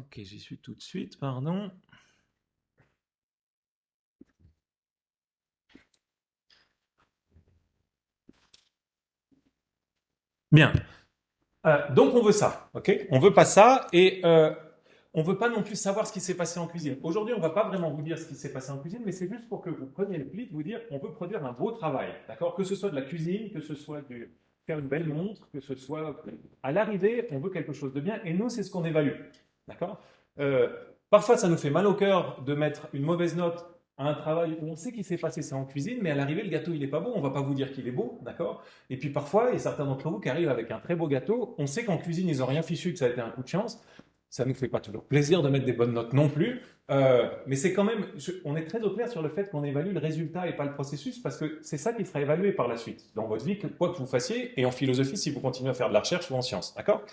Ok, j'y suis tout de suite, pardon. Bien. Donc on veut ça, ok? On veut pas ça et on veut pas non plus savoir ce qui s'est passé en cuisine. Aujourd'hui, on va pas vraiment vous dire ce qui s'est passé en cuisine, mais c'est juste pour que vous preniez le pli de vous dire on veut produire un beau travail, d'accord? Que ce soit de la cuisine, que ce soit faire une belle montre, que ce soit à l'arrivée, on veut quelque chose de bien et nous, c'est ce qu'on évalue, d'accord? Euh, Parfois, ça nous fait mal au cœur de mettre une mauvaise note à un travail où on sait qu'il s'est passé ça en cuisine, mais à l'arrivée, le gâteau, il est pas beau, on va pas vous dire qu'il est beau, d'accord? Et puis parfois, il y a certains d'entre vous qui arrivent avec un très beau gâteau, on sait qu'en cuisine, ils n'ont rien fichu, que ça a été un coup de chance, ça ne nous fait pas toujours plaisir de mettre des bonnes notes non plus, mais c'est quand même, on est très au clair sur le fait qu'on évalue le résultat et pas le processus, parce que c'est ça qui sera évalué par la suite, dans votre vie, quoi que vous fassiez, et en philosophie, si vous continuez à faire de la recherche ou en sciences, d'accord?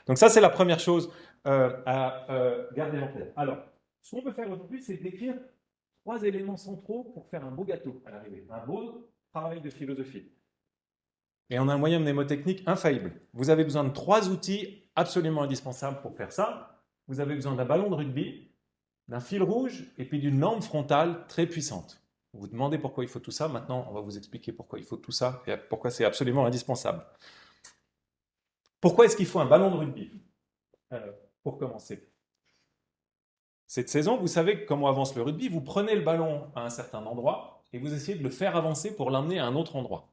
Donc ça, c'est la première chose à garder en tête. Alors, ce qu'on peut faire aujourd'hui, c'est décrire trois éléments centraux pour faire un beau gâteau à l'arrivée, un beau travail de philosophie. Et on a un moyen mnémotechnique infaillible. Vous avez besoin de trois outils absolument indispensables pour faire ça. Vous avez besoin d'un ballon de rugby, d'un fil rouge et puis d'une lampe frontale très puissante. Vous vous demandez pourquoi il faut tout ça. Maintenant, on va vous expliquer pourquoi il faut tout ça et pourquoi c'est absolument indispensable. Pourquoi est-ce qu'il faut un ballon de rugby pour commencer? Cette saison, vous savez comment avance le rugby. Vous prenez le ballon à un certain endroit et vous essayez de le faire avancer pour l'emmener à un autre endroit.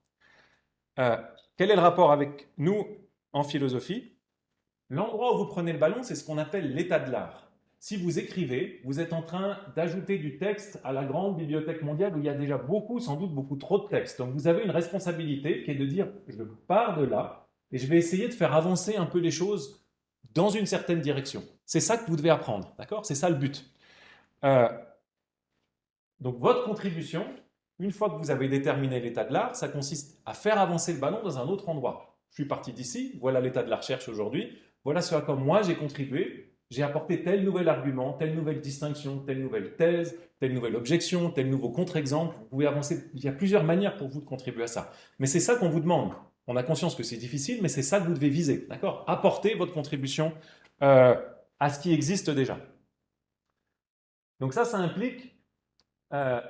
Euh, Quel est le rapport avec nous en philosophie? L'endroit où vous prenez le ballon, c'est ce qu'on appelle l'état de l'art. Si vous écrivez, vous êtes en train d'ajouter du texte à la grande bibliothèque mondiale où il y a déjà beaucoup, sans doute beaucoup trop de texte. Donc vous avez une responsabilité qui est de dire, je pars de là et je vais essayer de faire avancer un peu les choses dans une certaine direction. C'est ça que vous devez apprendre, d'accord? C'est ça le but. Euh, donc votre contribution, une fois que vous avez déterminé l'état de l'art, ça consiste à faire avancer le ballon dans un autre endroit. Je suis parti d'ici, voilà l'état de la recherche aujourd'hui, voilà ce à quoi moi j'ai contribué, j'ai apporté tel nouvel argument, telle nouvelle distinction, telle nouvelle thèse, telle nouvelle objection, tel nouveau contre-exemple. Vous pouvez avancer, il y a plusieurs manières pour vous de contribuer à ça. Mais c'est ça qu'on vous demande. On a conscience que c'est difficile, mais c'est ça que vous devez viser, d'accord? Apporter votre contribution euh, à ce qui existe déjà. Donc ça implique euh,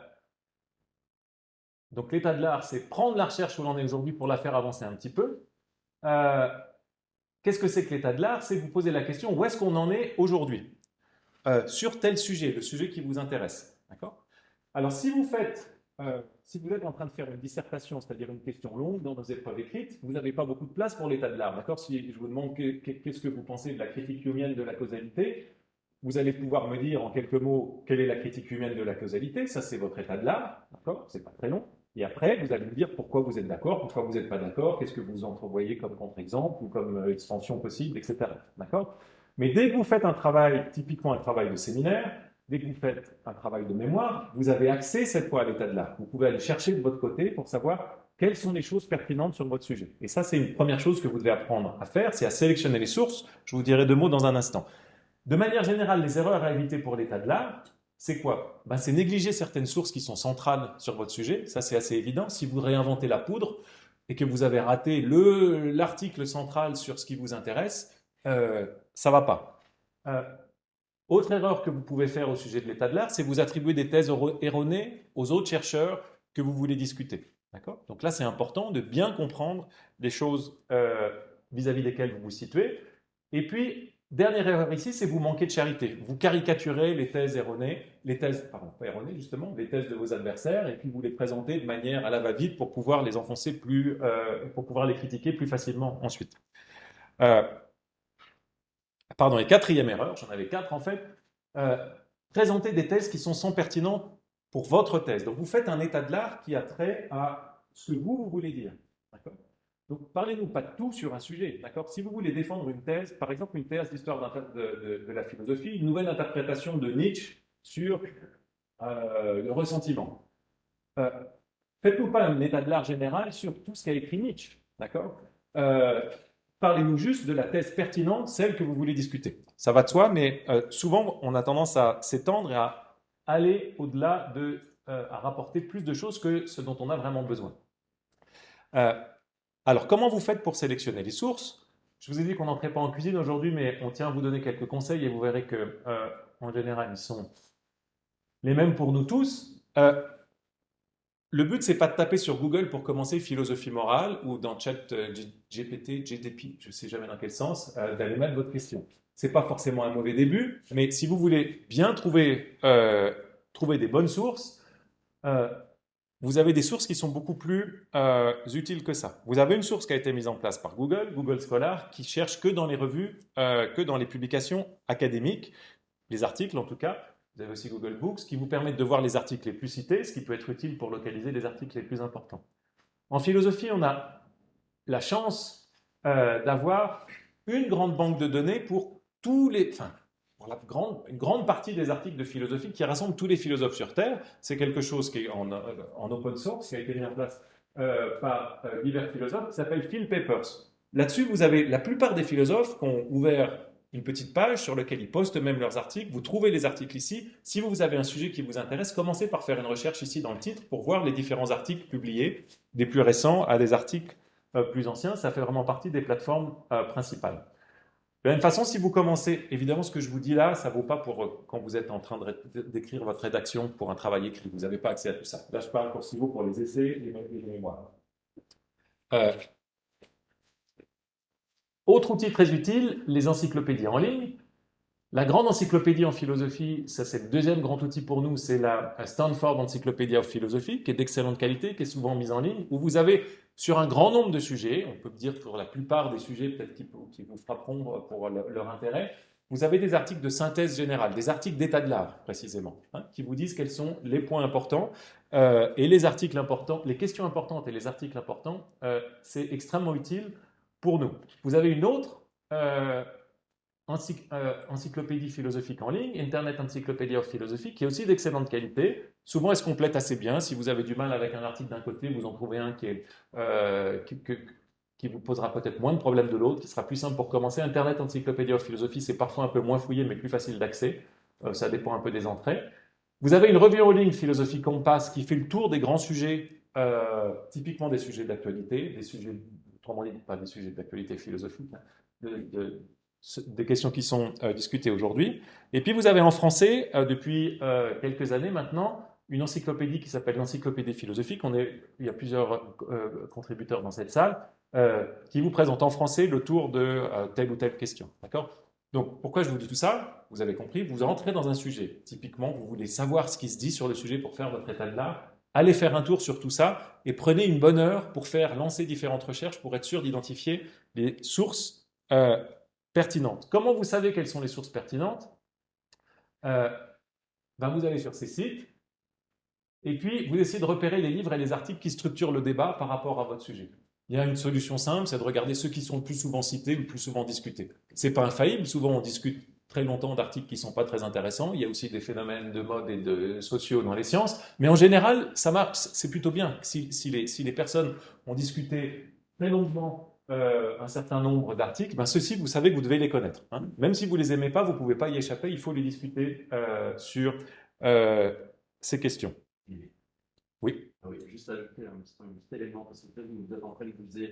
donc l'état de l'art, c'est prendre la recherche où l'on est aujourd'hui pour la faire avancer un petit peu. Euh, Qu'est-ce que c'est que l'état de l'art? C'est vous poser la question où est-ce qu'on en est aujourd'hui sur tel sujet, le sujet qui vous intéresse. D'accord? Alors si vous êtes en train de faire une dissertation, c'est-à-dire une question longue dans vos épreuves écrites, vous n'avez pas beaucoup de place pour l'état de l'art. D'accord? Si je vous demande qu'est-ce que vous pensez de la critique humaine de la causalité, vous allez pouvoir me dire en quelques mots quelle est la critique humaine de la causalité. Ça, c'est votre état de l'art. D'accord? C'est pas très long. Et après, vous allez me dire pourquoi vous êtes d'accord, pourquoi vous n'êtes pas d'accord, qu'est-ce que vous entrevoyez comme contre-exemple ou comme extension possible, etc. D'accord? Mais dès que vous faites un travail, typiquement un travail de séminaire, dès que vous faites un travail de mémoire, vous avez accès cette fois à l'état de l'art. Vous pouvez aller chercher de votre côté pour savoir quelles sont les choses pertinentes sur votre sujet. Et ça, c'est une première chose que vous devez apprendre à faire, c'est à sélectionner les sources. Je vous dirai deux mots dans un instant. De manière générale, les erreurs à éviter pour l'état de l'art, c'est quoi? Ben, c'est négliger certaines sources qui sont centrales sur votre sujet. Ça, c'est assez évident. Si vous réinventez la poudre et que vous avez raté l'article central sur ce qui vous intéresse, ça va pas. Euh, Autre erreur que vous pouvez faire au sujet de l'état de l'art, c'est vous attribuer des thèses erronées aux autres chercheurs que vous voulez discuter. D'accord? Donc là, c'est important de bien comprendre les choses vis-à-vis desquelles vous vous situez. Et puis, dernière erreur ici, c'est vous manquer de charité. Vous caricaturez les thèses erronées, les thèses, pardon, pas erronées justement, les thèses de vos adversaires, et puis vous les présentez de manière à la va-vite pour pouvoir les enfoncer pour pouvoir les critiquer plus facilement ensuite. Euh, Pardon, et quatrième erreur, j'en avais quatre en fait, euh, présenter des thèses qui sont sans pertinentes pour votre thèse. Donc vous faites un état de l'art qui a trait à ce que vous voulez dire. D'accord? Donc parlez-nous pas de tout sur un sujet. D'accord? Si vous voulez défendre une thèse, par exemple une thèse d'histoire de la philosophie, une nouvelle interprétation de Nietzsche sur le ressentiment. Euh, Faites-nous pas un état de l'art général sur tout ce qu'a écrit Nietzsche. D'accord? Euh, Parlez-nous juste de la thèse pertinente, celle que vous voulez discuter. Ça va de soi, mais souvent on a tendance à s'étendre et à aller au-delà à rapporter plus de choses que ce dont on a vraiment besoin. Euh, alors, comment vous faites pour sélectionner les sources? Je vous ai dit qu'on n'entrait pas en cuisine aujourd'hui, mais on tient à vous donner quelques conseils et vous verrez que, en général, ils sont les mêmes pour nous tous. Le but, c'est pas de taper sur Google pour commencer philosophie morale ou dans chat GPT, GDP, je ne sais jamais dans quel sens, d'aller mettre votre question. C'est pas forcément un mauvais début, mais si vous voulez bien trouver des bonnes sources, euh, vous avez des sources qui sont beaucoup plus utiles que ça. Vous avez une source qui a été mise en place par Google, Google Scholar, qui cherche que dans les revues, que dans les publications académiques, les articles en tout cas. Vous avez aussi Google Books qui vous permettent de voir les articles les plus cités, ce qui peut être utile pour localiser les articles les plus importants. En philosophie, on a la chance d'avoir une grande banque de données pour pour une grande partie des articles de philosophie qui rassemblent tous les philosophes sur Terre. C'est quelque chose qui est en open source, qui a été mis en place par divers philosophes, qui s'appelle Phil Papers. Là-dessus, vous avez la plupart des philosophes qui ont ouvert une petite page sur laquelle ils postent même leurs articles. Vous trouvez les articles ici. Si vous avez un sujet qui vous intéresse, commencez par faire une recherche ici dans le titre pour voir les différents articles publiés, des plus récents à des articles plus anciens. Ça fait vraiment partie des plateformes principales. De la même façon, si vous commencez, évidemment, ce que je vous dis là, ça ne vaut pas pour quand vous êtes en train d'écrire votre rédaction pour un travail écrit. Vous n'avez pas accès à tout ça. Là, je parle pour ce qui vaut pour les essais et les mémoires. Autre outil très utile, les encyclopédies en ligne. La grande encyclopédie en philosophie, ça c'est le deuxième grand outil pour nous, c'est la Stanford Encyclopedia of Philosophy, qui est d'excellente qualité, qui est souvent mise en ligne, où vous avez sur un grand nombre de sujets, on peut dire pour la plupart des sujets peut-être qui vous frapperont pour leur intérêt, vous avez des articles de synthèse générale, des articles d'état de l'art précisément, qui vous disent quels sont les points importants et les articles importants, les questions importantes et les articles importants, c'est extrêmement utile pour nous. Vous avez une autre encyclopédie philosophique en ligne, Internet Encyclopedia of Philosophy, qui est aussi d'excellente qualité. Souvent, elle se complète assez bien. Si vous avez du mal avec un article d'un côté, vous en trouvez un qui vous posera peut-être moins de problèmes de l'autre, qui sera plus simple pour commencer. Internet Encyclopedia of Philosophy, c'est parfois un peu moins fouillé, mais plus facile d'accès. Ça dépend un peu des entrées. Vous avez une revue en ligne, Philosophie Compass, qui fait le tour des grands sujets, typiquement des sujets d'actualité, des sujets, autrement dit, pas des sujets d'actualité philosophique, des questions qui sont discutées aujourd'hui. Et puis vous avez en français, depuis quelques années maintenant, une encyclopédie qui s'appelle l'Encyclopédie philosophique. Il y a plusieurs contributeurs dans cette salle qui vous présentent en français le tour de telle ou telle question. D'accord ? Donc pourquoi je vous dis tout ça ? Vous avez compris, vous rentrez dans un sujet. Typiquement, vous voulez savoir ce qui se dit sur le sujet pour faire votre état de l'art. Allez faire un tour sur tout ça et prenez une bonne heure pour faire lancer différentes recherches pour être sûr d'identifier les sources pertinentes. Comment vous savez quelles sont les sources pertinentes ? Vous allez sur ces sites et puis vous essayez de repérer les livres et les articles qui structurent le débat par rapport à votre sujet. Il y a une solution simple, c'est de regarder ceux qui sont le plus souvent cités, le plus souvent discutés. Ce n'est pas infaillible, souvent on discute très longtemps d'articles qui ne sont pas très intéressants. Il y a aussi des phénomènes de mode et de sociaux dans les sciences, mais en général, ça marche, c'est plutôt bien. Si les personnes ont discuté très longuement un certain nombre d'articles, ceux-ci, vous savez que vous devez les connaître. Même si vous ne les aimez pas, vous ne pouvez pas y échapper, il faut les discuter sur ces questions. Oui. Oui, juste ajouter un petit élément, parce que peut-être vous êtes en train de vous dire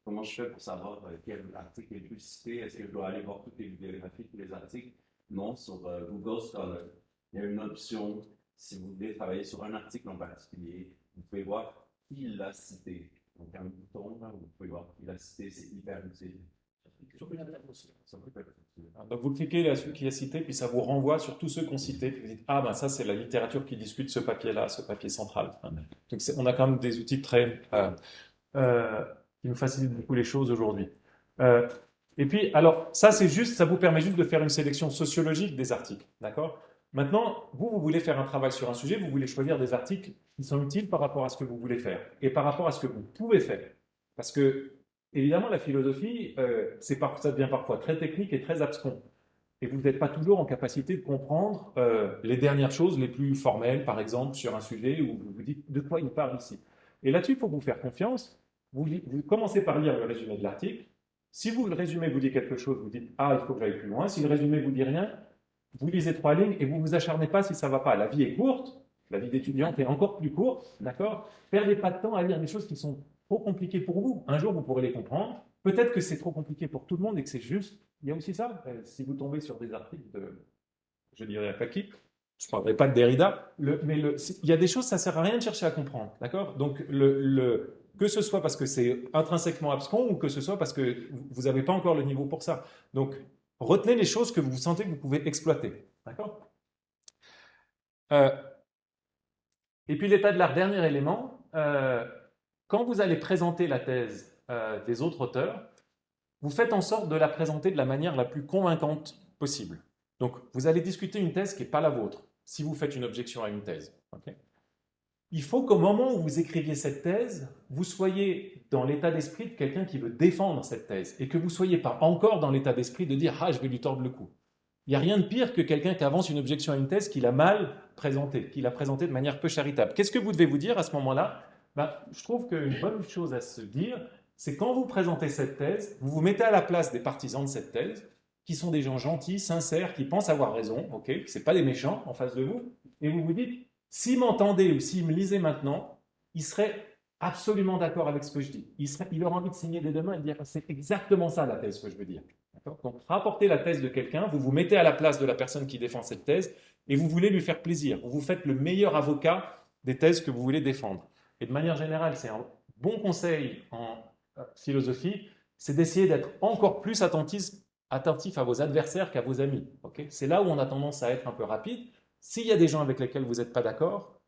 comment je fais pour savoir quel article est le plus cité, est-ce que je dois aller voir toutes les bibliographies, tous les articles? Non, sur Google Scholar, il y a une option, si vous voulez travailler sur un article en particulier, vous pouvez voir qui l'a cité. Donc, un bouton, là, vous pouvez voir qui l'a cité, c'est hyper utile. Donc vous cliquez là-dessus qui est cité, puis ça vous renvoie sur tous ceux qu'on cité. Puis vous dites, ça c'est la littérature qui discute ce papier-là, ce papier central. Donc on a quand même des outils très qui nous facilitent beaucoup les choses aujourd'hui. Et puis, alors, ça vous permet juste de faire une sélection sociologique des articles, d'accord ? Maintenant, vous voulez faire un travail sur un sujet, vous voulez choisir des articles qui sont utiles par rapport à ce que vous voulez faire et par rapport à ce que vous pouvez faire. Parce que, évidemment, la philosophie, ça devient parfois très technique et très abscon. Et vous n'êtes pas toujours en capacité de comprendre les dernières choses les plus formelles, par exemple, sur un sujet où vous vous dites de quoi il parle ici. Et là-dessus, il faut vous faire confiance. Vous commencez par lire le résumé de l'article. Si le résumé vous dit quelque chose, vous dites « Ah, il faut que j'aille plus loin ». Si le résumé vous dit rien, vous lisez 3 lignes et vous vous acharnez pas si ça ne va pas. La vie est courte, la vie d'étudiante est encore plus courte, d'accord ? Perdez pas de temps à lire des choses qui sont trop compliquées pour vous. Un jour, vous pourrez les comprendre. Peut-être que c'est trop compliqué pour tout le monde et que c'est juste. Il y a aussi ça. Si vous tombez sur des articles de, je dirais pas qui, je ne parlerai pas de Derrida, il y a des choses, ça ne sert à rien de chercher à comprendre. D'accord? Donc, que ce soit parce que c'est intrinsèquement abscon ou que ce soit parce que vous n'avez pas encore le niveau pour ça. Donc, retenez les choses que vous sentez que vous pouvez exploiter. D'accord? Euh, et puis l'état de l'art, dernier élément, quand vous allez présenter la thèse des autres auteurs, vous faites en sorte de la présenter de la manière la plus convaincante possible. Donc, vous allez discuter une thèse qui n'est pas la vôtre, si vous faites une objection à une thèse. Okay? Il faut qu'au moment où vous écriviez cette thèse, vous soyez dans l'état d'esprit de quelqu'un qui veut défendre cette thèse, et que vous ne soyez pas encore dans l'état d'esprit de dire « Ah, je vais lui tordre le cou ». Il n'y a rien de pire que quelqu'un qui avance une objection à une thèse qu'il a mal présentée, qu'il a présentée de manière peu charitable. Qu'est-ce que vous devez vous dire à ce moment-là? Je trouve qu'une bonne chose à se dire, c'est quand vous présentez cette thèse, vous vous mettez à la place des partisans de cette thèse, qui sont des gens gentils, sincères, qui pensent avoir raison, ok, c'est pas des méchants en face de vous, et vous vous dites, s'ils m'entendaient ou s'ils me lisaient maintenant, ils seraient absolument d'accord avec ce que je dis. Il aurait envie de signer des deux mains et de dire, c'est exactement ça la thèse que je veux dire. Donc, rapportez la thèse de quelqu'un, vous vous mettez à la place de la personne qui défend cette thèse, et vous voulez lui faire plaisir. Vous vous faites le meilleur avocat des thèses que vous voulez défendre. Et de manière générale, c'est un bon conseil en philosophie, c'est d'essayer d'être encore plus attentif à vos adversaires qu'à vos amis. Okay? C'est là où on a tendance à être un peu rapide. S'il y a des gens avec lesquels vous n'êtes pas d'accord,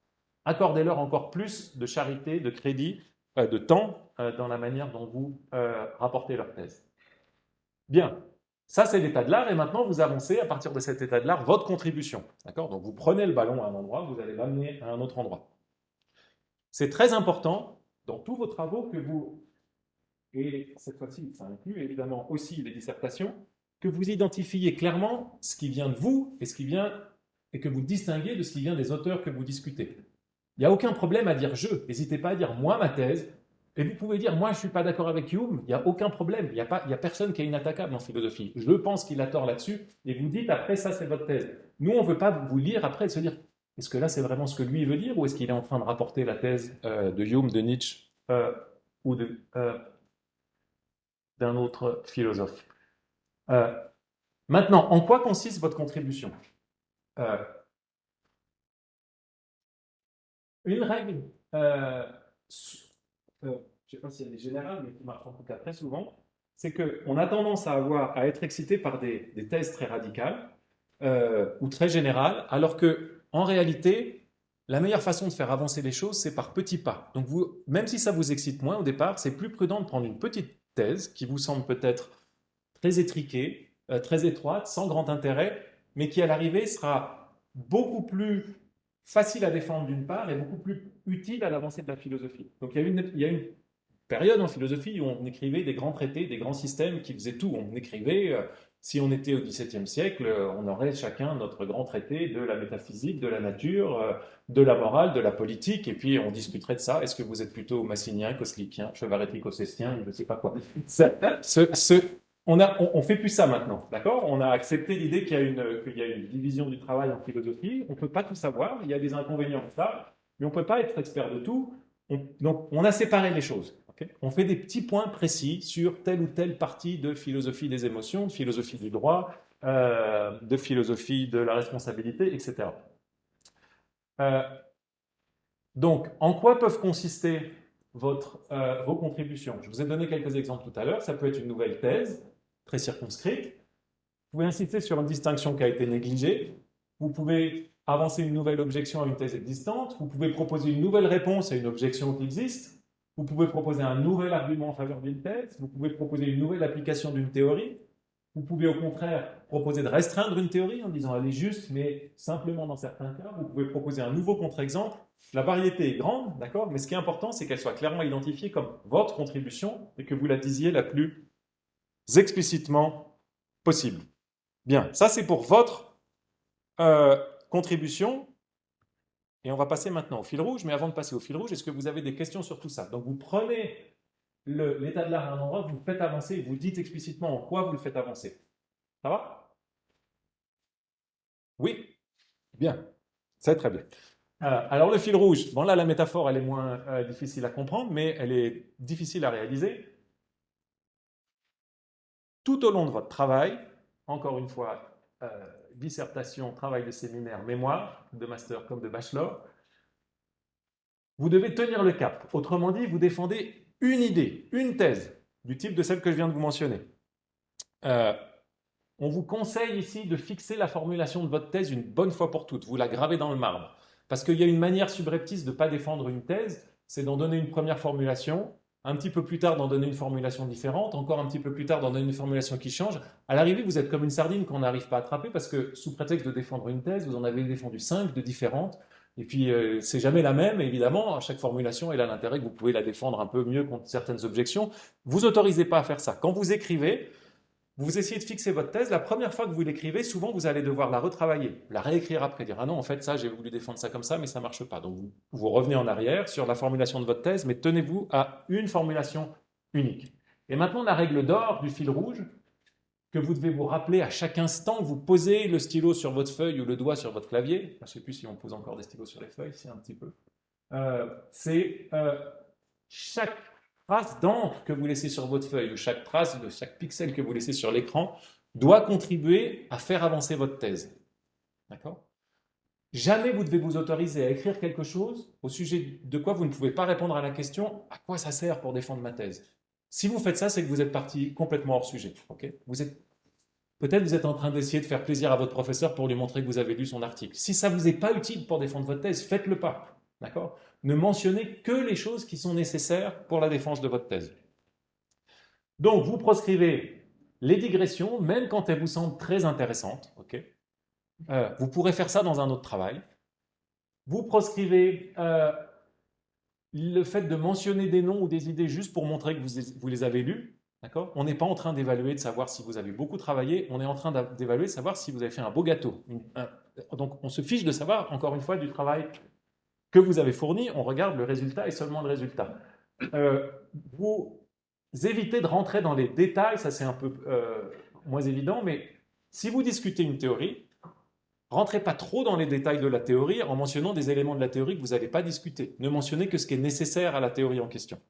accordez-leur encore plus de charité, de crédit, de temps dans la manière dont vous rapportez leur thèse. Bien, ça c'est l'état de l'art, et maintenant vous avancez à partir de cet état de l'art votre contribution. D'accord? Donc vous prenez le ballon à un endroit, vous allez l'amener à un autre endroit. C'est très important dans tous vos travaux que vous, et cette fois-ci ça inclut évidemment aussi les dissertations, que vous identifiez clairement ce qui vient de vous et ce qui vient, et que vous distinguez de ce qui vient des auteurs que vous discutez. Il n'y a aucun problème à dire je, n'hésitez pas à dire moi ma thèse. Et vous pouvez dire, moi, je ne suis pas d'accord avec Hume, il n'y a aucun problème, il n'y a personne qui est inattaquable en philosophie. Je pense qu'il a tort là-dessus, et vous dites, après, ça, c'est votre thèse. Nous, on ne veut pas vous lire après et se dire, est-ce que là, c'est vraiment ce que lui veut dire, ou est-ce qu'il est en train de rapporter la thèse de Hume, de Nietzsche, ou d'un autre philosophe. Maintenant, en quoi consiste votre contribution? Une règle je ne sais pas si elle est générale, mais qui marche en tout cas très souvent, c'est qu'on a tendance à être excité par des thèses très radicales ou très générales, alors que en réalité, la meilleure façon de faire avancer les choses, c'est par petits pas. Donc, même si ça vous excite moins au départ, c'est plus prudent de prendre une petite thèse qui vous semble peut-être très étriquée, très étroite, sans grand intérêt, mais qui à l'arrivée sera beaucoup plus facile à défendre d'une part et beaucoup plus utile à l'avancée de la philosophie. Donc il y a une période en philosophie où on écrivait des grands traités, des grands systèmes qui faisaient tout. On écrivait, si on était au XVIIe siècle, on aurait chacun notre grand traité de la métaphysique, de la nature, de la morale, de la politique, et puis on discuterait de ça. Est-ce que vous êtes plutôt massinien, koslikien, chevarétrico-cestien, je ne sais pas quoi. On ne fait plus ça maintenant, d'accord? On a accepté l'idée qu'il y a une division du travail en philosophie. On ne peut pas tout savoir, il y a des inconvénients de ça, mais on ne peut pas être expert de tout. Donc, on a séparé les choses. Okay? On fait des petits points précis sur telle ou telle partie de philosophie des émotions, de philosophie du droit, de philosophie de la responsabilité, etc. Donc, en quoi peuvent consister vos contributions? Je vous ai donné quelques exemples tout à l'heure. Ça peut être une nouvelle thèse, très circonscrite. Vous pouvez insister sur une distinction qui a été négligée. Vous pouvez avancer une nouvelle objection à une thèse existante. Vous pouvez proposer une nouvelle réponse à une objection qui existe. Vous pouvez proposer un nouvel argument en faveur d'une thèse. Vous pouvez proposer une nouvelle application d'une théorie. Vous pouvez au contraire proposer de restreindre une théorie en disant elle est juste, mais simplement dans certains cas. Vous pouvez proposer un nouveau contre-exemple. La variété est grande, d'accord, mais ce qui est important, c'est qu'elle soit clairement identifiée comme votre contribution et que vous la disiez la plus explicitement possible. Bien, ça c'est pour votre contribution. Et on va passer maintenant au fil rouge. Mais avant de passer au fil rouge, est-ce que vous avez des questions sur tout ça? Donc vous prenez l'état de l'art à un endroit, vous le faites avancer et vous dites explicitement en quoi vous le faites avancer. Ça va? Oui? Bien. C'est très bien. Alors le fil rouge, bon là la métaphore elle est moins difficile à comprendre, mais elle est difficile à réaliser. tout au long de votre travail, encore une fois, dissertation, travail de séminaire, mémoire, de master comme de bachelor, vous devez tenir le cap. Autrement dit, vous défendez une idée, une thèse, du type de celle que je viens de vous mentionner. On vous conseille ici de fixer la formulation de votre thèse une bonne fois pour toutes. Vous la gravez dans le marbre. Parce qu'il y a une manière subreptice de ne pas défendre une thèse, c'est d'en donner une première formulation, un petit peu plus tard d'en donner une formulation différente, encore un petit peu plus tard d'en donner une formulation qui change. À l'arrivée, vous êtes comme une sardine qu'on n'arrive pas à attraper parce que sous prétexte de défendre une thèse, vous en avez défendu 5 de différentes. Et puis, c'est jamais la même, évidemment. À chaque formulation, elle a l'intérêt que vous pouvez la défendre un peu mieux contre certaines objections. Vous autorisez pas à faire ça. Quand vous écrivez, vous essayez de fixer votre thèse. La première fois que vous l'écrivez, souvent, vous allez devoir la retravailler, la réécrire après, dire « Ah non, en fait, ça, j'ai voulu défendre ça comme ça, mais ça ne marche pas. » Donc, vous revenez en arrière sur la formulation de votre thèse, mais tenez-vous à une formulation unique. Et maintenant, la règle d'or du fil rouge, que vous devez vous rappeler à chaque instant que vous posez le stylo sur votre feuille ou le doigt sur votre clavier. Je ne sais plus si on pose encore des stylos sur les feuilles, c'est un petit peu. C'est chaque trace d'encre que vous laissez sur votre feuille ou chaque trace de chaque pixel que vous laissez sur l'écran doit contribuer à faire avancer votre thèse. D'accord ? Jamais vous devez vous autoriser à écrire quelque chose au sujet de quoi vous ne pouvez pas répondre à la question « À quoi ça sert pour défendre ma thèse ?» Si vous faites ça, c'est que vous êtes parti complètement hors sujet. Okay ? Peut-être vous êtes en train d'essayer de faire plaisir à votre professeur pour lui montrer que vous avez lu son article. Si ça ne vous est pas utile pour défendre votre thèse, faites-le pas. D'accord ? Ne mentionnez que les choses qui sont nécessaires pour la défense de votre thèse. Donc, vous proscrivez les digressions, même quand elles vous semblent très intéressantes. Okay ? Vous pourrez faire ça dans un autre travail. Vous proscrivez le fait de mentionner des noms ou des idées juste pour montrer que vous les avez lus. D'accord ? On n'est pas en train d'évaluer, de savoir si vous avez beaucoup travaillé, on est en train d'évaluer, de savoir si vous avez fait un beau gâteau. Donc, on se fiche de savoir, encore une fois, du travail que vous avez fourni, on regarde le résultat et seulement le résultat. Vous évitez de rentrer dans les détails, ça c'est un peu moins évident, mais si vous discutez une théorie, rentrez pas trop dans les détails de la théorie en mentionnant des éléments de la théorie que vous n'allez pas discuter. Ne mentionnez que ce qui est nécessaire à la théorie en question.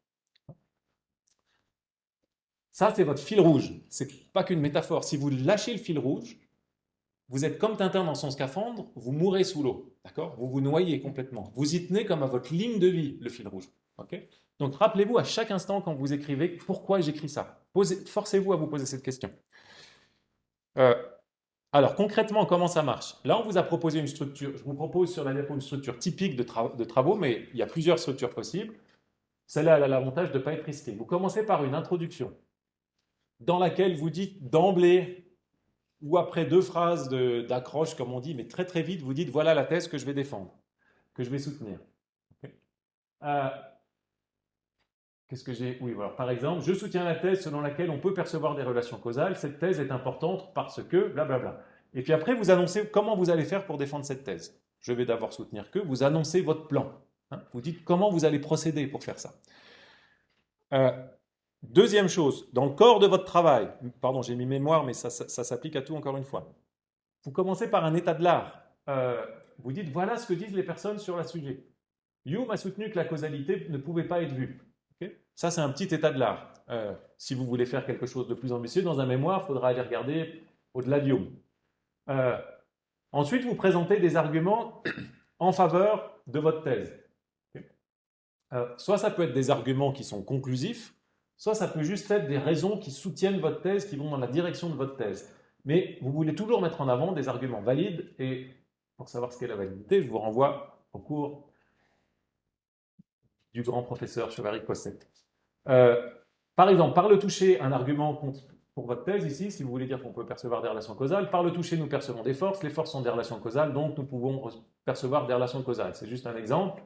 Ça, c'est votre fil rouge. C'est pas qu'une métaphore. Si vous lâchez le fil rouge, vous êtes comme Tintin dans son scaphandre, vous mourrez sous l'eau. D'accord ? Vous vous noyez complètement. Vous y tenez comme à votre ligne de vie, le fil rouge. Okay ? Donc, rappelez-vous à chaque instant quand vous écrivez pourquoi j'écris ça. Forcez-vous à vous poser cette question. Alors, concrètement, comment ça marche ? Là, on vous a proposé une structure. Je vous propose sur la diapo une structure typique de travaux, mais il y a plusieurs structures possibles. Celle-là, elle a l'avantage de ne pas être risquée. Vous commencez par une introduction dans laquelle vous dites d'emblée, ou après 2 phrases d'accroche, comme on dit, mais très très vite, vous dites voilà la thèse que je vais défendre, que je vais soutenir. Okay. Qu'est-ce que j'ai ? Oui, voilà. Par exemple, je soutiens la thèse selon laquelle on peut percevoir des relations causales. Cette thèse est importante parce que blablabla. Et puis après, vous annoncez comment vous allez faire pour défendre cette thèse. Je vais d'abord soutenir que, vous annoncez votre plan. Hein, vous dites comment vous allez procéder pour faire ça. Deuxième chose, dans le corps de votre travail, pardon, j'ai mis mémoire, mais ça s'applique à tout encore une fois. Vous commencez par un état de l'art. Vous dites, voilà ce que disent les personnes sur le sujet. Hume a soutenu que la causalité ne pouvait pas être vue. Okay ? Ça, c'est un petit état de l'art. Si vous voulez faire quelque chose de plus ambitieux, dans un mémoire, il faudra aller regarder au-delà d'Hume. Ensuite, vous présentez des arguments en faveur de votre thèse. Okay ? Soit ça peut être des arguments qui sont conclusifs, soit ça peut juste être des raisons qui soutiennent votre thèse, qui vont dans la direction de votre thèse. Mais vous voulez toujours mettre en avant des arguments valides, et pour savoir ce qu'est la validité, je vous renvoie au cours du grand professeur Chevary-Cosset. Par exemple, par le toucher, un argument pour votre thèse ici, si vous voulez dire qu'on peut percevoir des relations causales, par le toucher, nous percevons des forces, les forces sont des relations causales, donc nous pouvons percevoir des relations causales. C'est juste un exemple.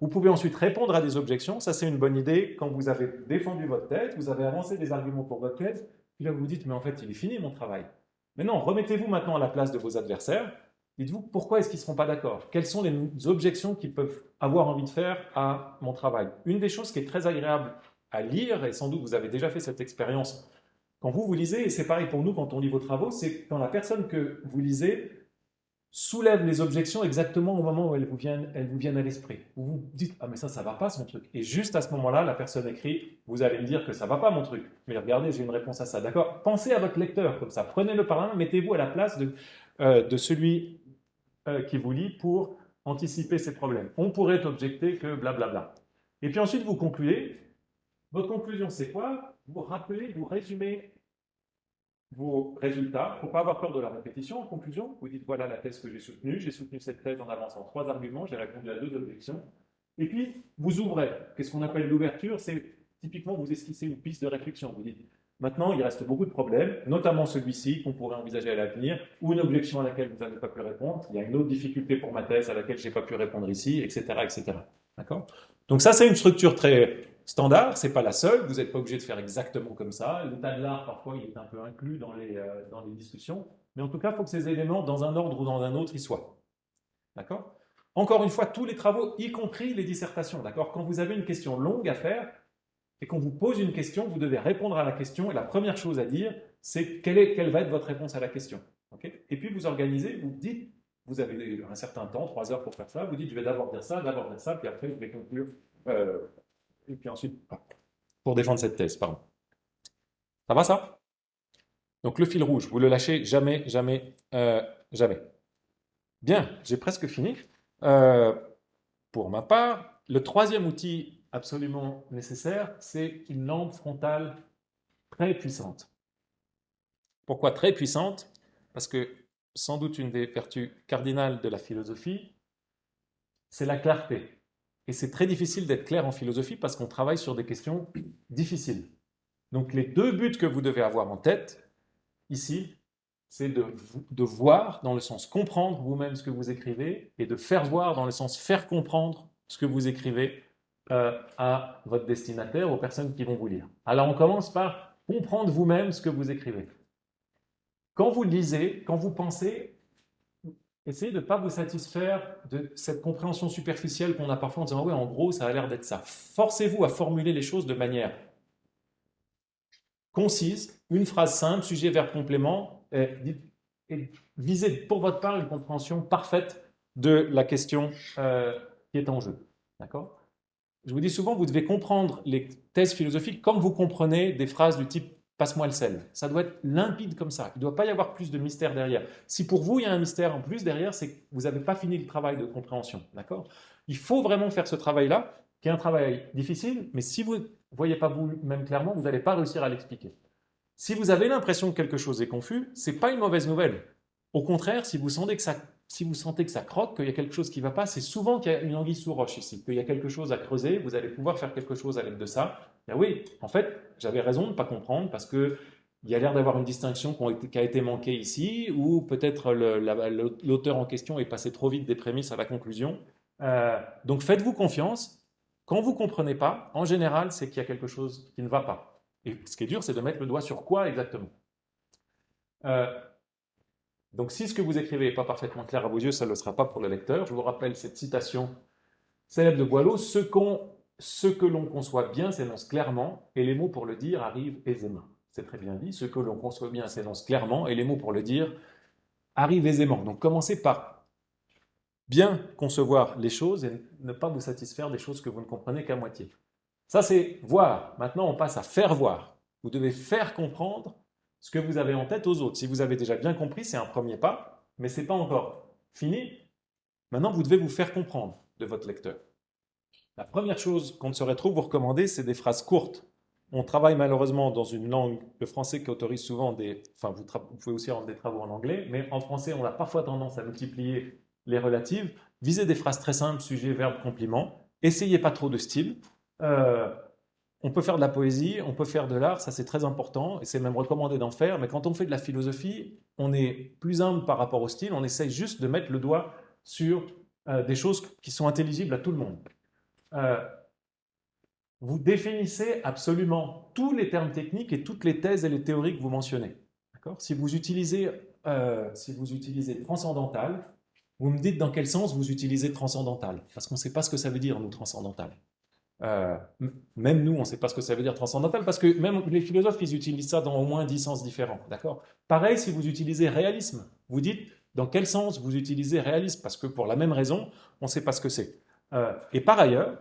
Vous pouvez ensuite répondre à des objections, ça c'est une bonne idée. Quand vous avez défendu votre thèse, vous avez avancé des arguments pour votre thèse, puis là vous vous dites, mais en fait il est fini mon travail. Mais non, remettez-vous maintenant à la place de vos adversaires, dites-vous pourquoi est-ce qu'ils ne seront pas d'accord ? Quelles sont les objections qu'ils peuvent avoir envie de faire à mon travail ? Une des choses qui est très agréable à lire, et sans doute vous avez déjà fait cette expérience quand vous lisez, et c'est pareil pour nous quand on lit vos travaux, c'est quand la personne que vous lisez soulève les objections exactement au moment où elles vous viennent à l'esprit. Vous vous dites, ah mais ça va pas son truc. Et juste à ce moment-là, la personne écrit, vous allez me dire que ça va pas mon truc. Mais regardez, j'ai une réponse à ça. D'accord? Pensez à votre lecteur comme ça. Prenez-le par la main, mettez-vous à la place de celui qui vous lit pour anticiper ces problèmes. On pourrait objecter que blablabla. Et puis ensuite, vous concluez. Votre conclusion, c'est quoi? Vous rappelez, vous résumez vos résultats. Il ne faut pas avoir peur de la répétition. En conclusion, vous dites voilà la thèse que j'ai soutenue. J'ai soutenu cette thèse en avançant 3 arguments. J'ai répondu à 2 objections. Et puis, vous ouvrez. Qu'est-ce qu'on appelle l'ouverture? C'est typiquement vous esquissez une piste de réflexion. Vous dites maintenant, il reste beaucoup de problèmes, notamment celui-ci qu'on pourrait envisager à l'avenir, ou une objection à laquelle vous n'avez pas pu répondre. Il y a une autre difficulté pour ma thèse à laquelle je n'ai pas pu répondre ici, etc., etc. D'accord? Donc ça, c'est une structure très standard, c'est pas la seule, vous n'êtes pas obligé de faire exactement comme ça. L'état de l'art, parfois, il est un peu inclus dans les discussions, mais en tout cas, il faut que ces éléments, dans un ordre ou dans un autre, y soient. D'accord? Encore une fois, tous les travaux, y compris les dissertations, d'accord? Quand vous avez une question longue à faire, et qu'on vous pose une question, vous devez répondre à la question, et la première chose à dire, c'est quelle va être votre réponse à la question. Okay? Et puis vous organisez, vous dites, vous avez un certain temps, 3 heures pour faire ça, vous dites, je vais d'abord dire ça, puis après je vais conclure, et puis ensuite, pour défendre cette thèse, pardon. Ça va ça? Donc le fil rouge, vous le lâchez jamais, jamais, jamais. Bien, j'ai presque fini. Pour ma part, le troisième outil absolument nécessaire, c'est une lampe frontale très puissante. Pourquoi très puissante? Parce que sans doute une des vertus cardinales de la philosophie, c'est la clarté. Et c'est très difficile d'être clair en philosophie parce qu'on travaille sur des questions difficiles. Donc les 2 buts que vous devez avoir en tête, ici, c'est de voir dans le sens comprendre vous-même ce que vous écrivez et de faire voir dans le sens faire comprendre ce que vous écrivez à votre destinataire, aux personnes qui vont vous lire. Alors on commence par comprendre vous-même ce que vous écrivez. Quand vous lisez, quand vous pensez, essayez de ne pas vous satisfaire de cette compréhension superficielle qu'on a parfois en disant oui, en gros, ça a l'air d'être ça. Forcez-vous à formuler les choses de manière concise, une phrase simple, sujet, verbe, complément, et visez pour votre part une compréhension parfaite de la question qui est en jeu. D'accord? Je vous dis souvent, vous devez comprendre les thèses philosophiques comme vous comprenez des phrases du type « passe-moi le sel ». Ça doit être limpide comme ça. Il ne doit pas y avoir plus de mystère derrière. Si pour vous, il y a un mystère en plus derrière, c'est que vous n'avez pas fini le travail de compréhension. D'accord? Il faut vraiment faire ce travail-là, qui est un travail difficile, mais si vous ne voyez pas vous-même clairement, vous n'allez pas réussir à l'expliquer. Si vous avez l'impression que quelque chose est confus, ce n'est pas une mauvaise nouvelle. Au contraire, si vous sentez que ça croque, qu'il y a quelque chose qui ne va pas, c'est souvent qu'il y a une anguille sous roche ici, qu'il y a quelque chose à creuser, vous allez pouvoir faire quelque chose à l'aide de ça. Et oui, en fait, j'avais raison de ne pas comprendre parce qu'il y a l'air d'avoir une distinction qui a été manquée ici, ou peut-être l'auteur en question est passé trop vite des prémices à la conclusion. Donc faites-vous confiance. Quand vous ne comprenez pas, en général, c'est qu'il y a quelque chose qui ne va pas. Et ce qui est dur, c'est de mettre le doigt sur quoi exactement. Donc si ce que vous écrivez n'est pas parfaitement clair à vos yeux, ça ne le sera pas pour le lecteur. Je vous rappelle cette citation célèbre de Boileau, ce que l'on conçoit bien s'énonce clairement, et les mots pour le dire arrivent aisément. C'est très bien dit, ce que l'on conçoit bien s'énonce clairement, et les mots pour le dire arrivent aisément. Donc commencez par bien concevoir les choses et ne pas vous satisfaire des choses que vous ne comprenez qu'à moitié. Ça c'est voir. Maintenant on passe à faire voir. Vous devez faire comprendre ce que vous avez en tête aux autres. Si vous avez déjà bien compris, c'est un premier pas, mais ce n'est pas encore fini. Maintenant, vous devez vous faire comprendre de votre lecteur. La première chose qu'on ne saurait trop vous recommander, c'est des phrases courtes. On travaille malheureusement dans une langue, le français qui autorise souvent vous pouvez aussi rendre des travaux en anglais, mais en français, on a parfois tendance à multiplier les relatives. Visez des phrases très simples, sujet, verbe, complément. Essayez pas trop de style. On peut faire de la poésie, on peut faire de l'art, ça c'est très important, et c'est même recommandé d'en faire, mais quand on fait de la philosophie, on est plus humble par rapport au style, on essaye juste de mettre le doigt sur des choses qui sont intelligibles à tout le monde. Vous définissez absolument tous les termes techniques et toutes les thèses et les théories que vous mentionnez. Si vous utilisez transcendantal, vous me dites dans quel sens vous utilisez transcendantal, parce qu'on ne sait pas ce que ça veut dire, nous, transcendantal. Même nous, on ne sait pas ce que ça veut dire transcendantal, parce que même les philosophes, ils utilisent ça dans au moins 10 sens différents. D'accord? Pareil, si vous utilisez réalisme, vous dites Dans quel sens vous utilisez réaliste? Parce que pour la même raison, on ne sait pas ce que c'est. Et par ailleurs,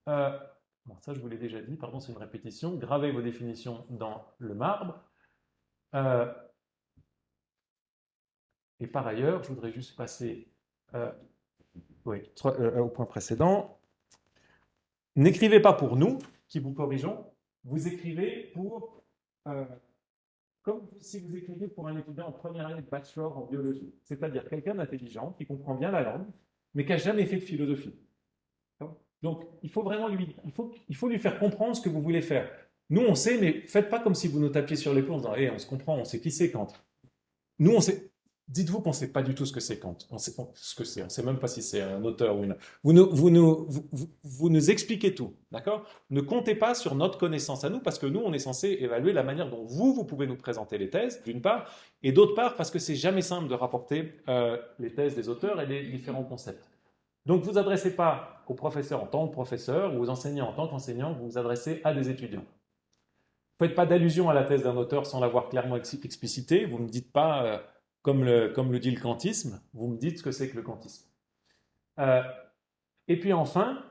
bon, ça je vous l'ai déjà dit, pardon, c'est une répétition, gravez vos définitions dans le marbre. Et par ailleurs, je voudrais juste passer au point précédent. N'écrivez pas pour nous, qui vous corrigeons, vous écrivez pour, comme si vous écriviez pour un étudiant en première année de bachelor en biologie, c'est-à-dire quelqu'un d'intelligent qui comprend bien la langue, mais qui n'a jamais fait de philosophie. Donc, il faut vraiment il faut lui faire comprendre ce que vous voulez faire. Nous, on sait, mais faites pas comme si vous nous tapiez sur l'épaule en disant, hey, on se comprend, on sait qui c'est Kant. Nous, on sait. Dites-vous qu'on ne sait pas du tout ce que c'est Kant. On sait ce que c'est. On ne sait même pas si c'est un auteur ou une. Vous nous expliquez tout, d'accord? Ne comptez pas sur notre connaissance à nous, parce que nous, on est censé évaluer la manière dont vous pouvez nous présenter les thèses, d'une part, et d'autre part, parce que c'est jamais simple de rapporter les thèses des auteurs et les différents concepts. Donc, vous ne vous adressez pas aux professeurs en tant que professeur ou aux enseignants en tant qu'enseignants, vous vous adressez à des étudiants. Ne faites pas d'allusion à la thèse d'un auteur sans l'avoir clairement explicité. Vous ne me dites pas, comme le dit le kantisme, vous me dites ce que c'est que le kantisme. Et puis enfin,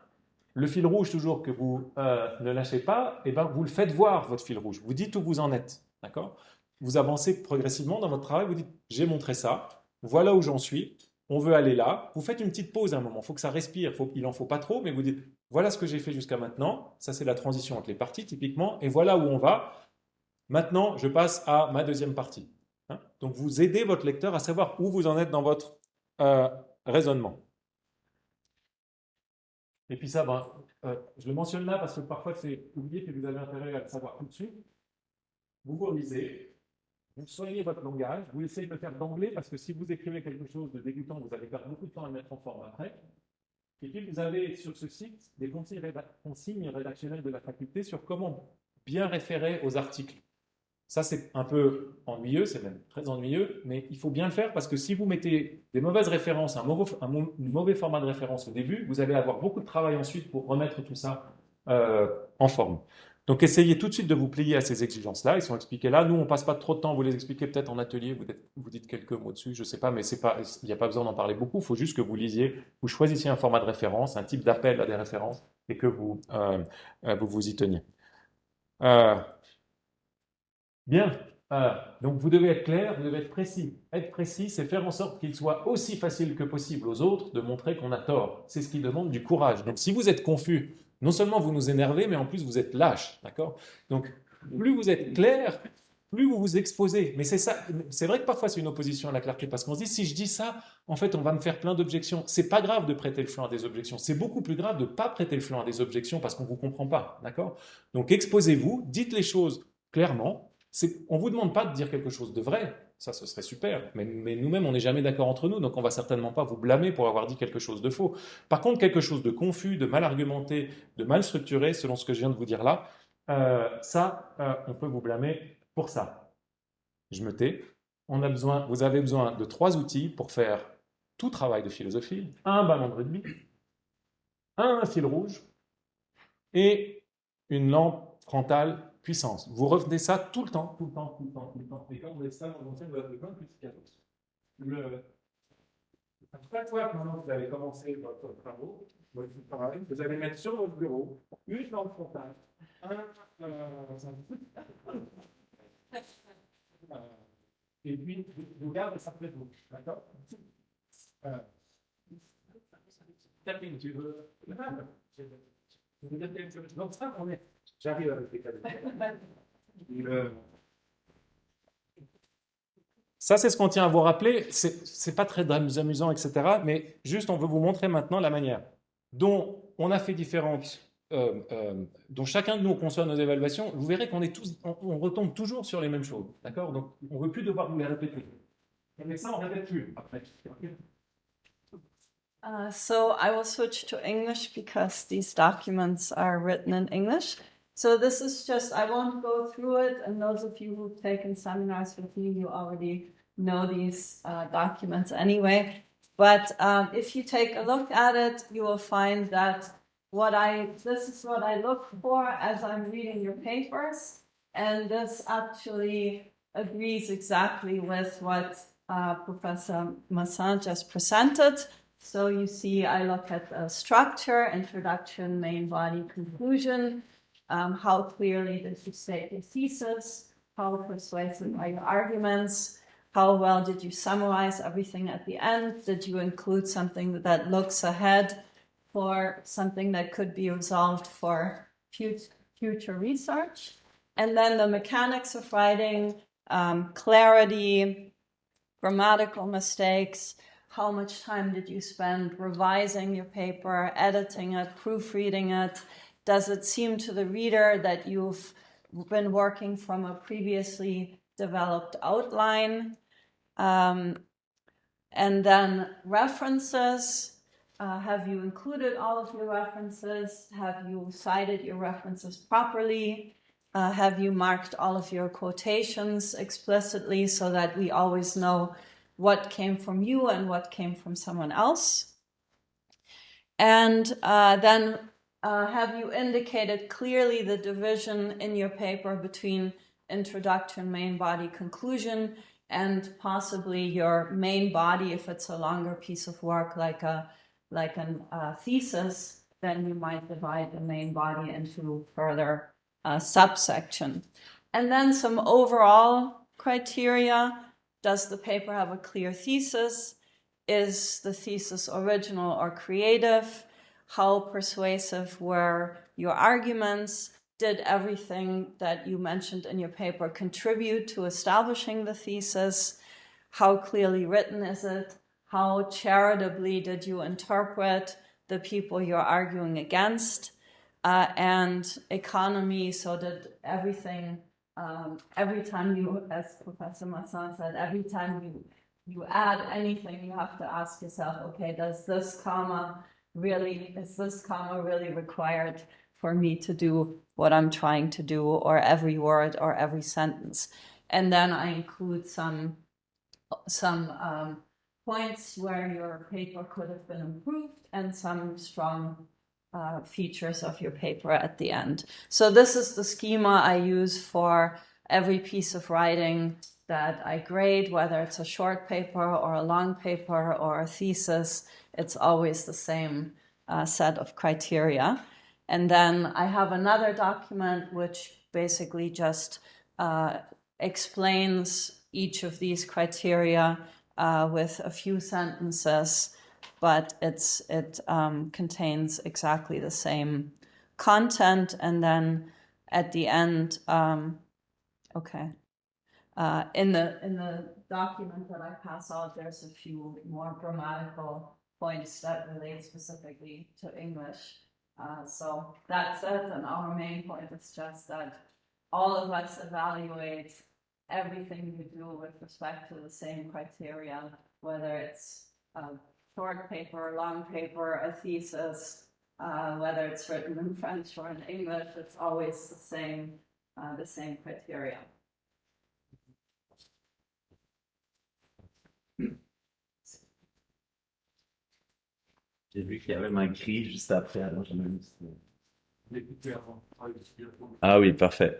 le fil rouge toujours que vous ne lâchez pas, et ben vous le faites voir, votre fil rouge. Vous dites où vous en êtes. D'accord? Vous avancez progressivement dans votre travail, vous dites, j'ai montré ça, voilà où j'en suis, on veut aller là. Vous faites une petite pause à un moment, il faut que ça respire, il n'en faut pas trop, mais vous dites, voilà ce que j'ai fait jusqu'à maintenant, ça c'est la transition entre les parties typiquement, et voilà où on va. Maintenant, je passe à ma deuxième partie. Hein? Donc vous aidez votre lecteur à savoir où vous en êtes dans votre raisonnement. Et puis ça, je le mentionne là parce que parfois c'est oublié que vous avez intérêt à le savoir tout de suite. Vous lisez, vous soignez votre langage, vous essayez de le faire d'emblée parce que si vous écrivez quelque chose de débutant, vous allez perdre beaucoup de temps à le mettre en forme après. Et puis vous avez sur ce site des consignes rédactionnelles de la faculté sur comment bien référer aux articles. Ça, c'est un peu ennuyeux, c'est même très ennuyeux, mais il faut bien le faire parce que si vous mettez des mauvaises références, un mauvais format de référence au début, vous allez avoir beaucoup de travail ensuite pour remettre tout ça en forme. Donc, essayez tout de suite de vous plier à ces exigences-là. Ils sont expliqués là. Nous, on passe pas trop de temps. Vous les expliquez peut-être en atelier. Vous dites quelques mots dessus. Je sais pas, mais il n'y a pas besoin d'en parler beaucoup. Il faut juste que vous lisiez, vous choisissiez un format de référence, un type d'appel à des références et que vous vous y teniez. Bien. Donc vous devez être clair, vous devez être précis. Être précis, c'est faire en sorte qu'il soit aussi facile que possible aux autres de montrer qu'on a tort. C'est ce qui demande du courage. Donc si vous êtes confus, non seulement vous nous énervez, mais en plus vous êtes lâche, d'accord? Donc plus vous êtes clair, plus vous vous exposez. Mais c'est ça. C'est vrai que parfois c'est une opposition à la clarté parce qu'on se dit si je dis ça, en fait on va me faire plein d'objections. C'est pas grave de prêter le flanc à des objections. C'est beaucoup plus grave de ne pas prêter le flanc à des objections parce qu'on vous comprend pas, d'accord? Donc exposez-vous, dites les choses clairement. On ne vous demande pas de dire quelque chose de vrai, ça ce serait super, mais nous-mêmes on n'est jamais d'accord entre nous, donc on ne va certainement pas vous blâmer pour avoir dit quelque chose de faux. Par contre, quelque chose de confus, de mal argumenté, de mal structuré, selon ce que je viens de vous dire là, on peut vous blâmer pour ça. Je me tais. Vous avez besoin de 3 outils pour faire tout travail de philosophie, un ballon de rugby, un fil rouge et une lampe frontale puissance. Vous revenez ça tout le temps, tout le temps, tout le temps, tout le temps. Et quand vous êtes ça, vous avez besoin de plus de chaque fois que maintenant vous avez commencé votre travail, vous allez mettre sur votre bureau une lampe frontale, et puis vous gardez ça près de vous. D'accord? Catherine, tu veux. Donc ça, j'arrive avec les cadeaux. Ça, c'est ce qu'on tient à vous rappeler. C'est pas très amusant, etc. Mais juste, on veut vous montrer maintenant la manière dont on a fait différentes, dont chacun de nous conçoit nos évaluations. Vous verrez qu'on on retombe toujours sur les mêmes choses. D'accord? Donc, on ne veut plus devoir vous les répéter. Mais ça, on ne répète plus après. So I will switch to English because these documents are written in English. So this is just, I won't go through it, and those of you who've taken seminars with me, you already know these documents anyway. But if you take a look at it, you will find that this is what I look for as I'm reading your papers, and this actually agrees exactly with what Professor Massin just presented. So you see, I look at structure, introduction, main body, conclusion. How clearly did you state your thesis? How persuasive are your arguments? How well did you summarize everything at the end? Did you include something that looks ahead for something that could be resolved for future research? And then the mechanics of writing, clarity, grammatical mistakes, how much time did you spend revising your paper, editing it, proofreading it? Does it seem to the reader that you've been working from a previously developed outline? And then references. Have you included all of your references? Have you cited your references properly? Have you marked all of your quotations explicitly so that we always know what came from you and what came from someone else? And then have you indicated clearly the division in your paper between introduction, main body, conclusion, and possibly your main body, if it's a longer piece of work like a thesis, then you might divide the main body into further subsection. And then some overall criteria. Does the paper have a clear thesis? Is the thesis original or creative? How persuasive were your arguments? Did everything that you mentioned in your paper contribute to establishing the thesis? How clearly written is it? How charitably did you interpret the people you're arguing against? And economy, so that everything, every time you, as Professor Massin said, every time you add anything, you have to ask yourself, okay, is this comma really required for me to do what I'm trying to do, or every word or every sentence? And then I include some points where your paper could have been improved and some strong features of your paper at the end. So this is the schema I use for every piece of writing that I grade, whether it's a short paper or a long paper or a thesis. It's always the same set of criteria. And then I have another document which basically just explains each of these criteria with a few sentences, but it contains exactly the same content. And then at the end, in the document that I pass out, there's a few more grammatical points that relate specifically to English. So that's it, and our main point is just that all of us evaluate everything we do with respect to the same criteria, whether it's a short paper, a long paper, a thesis, whether it's written in French or in English, it's always the same criteria. J'ai vu qu'il y avait ma grille juste après, alors je me dis. Ah oui, parfait.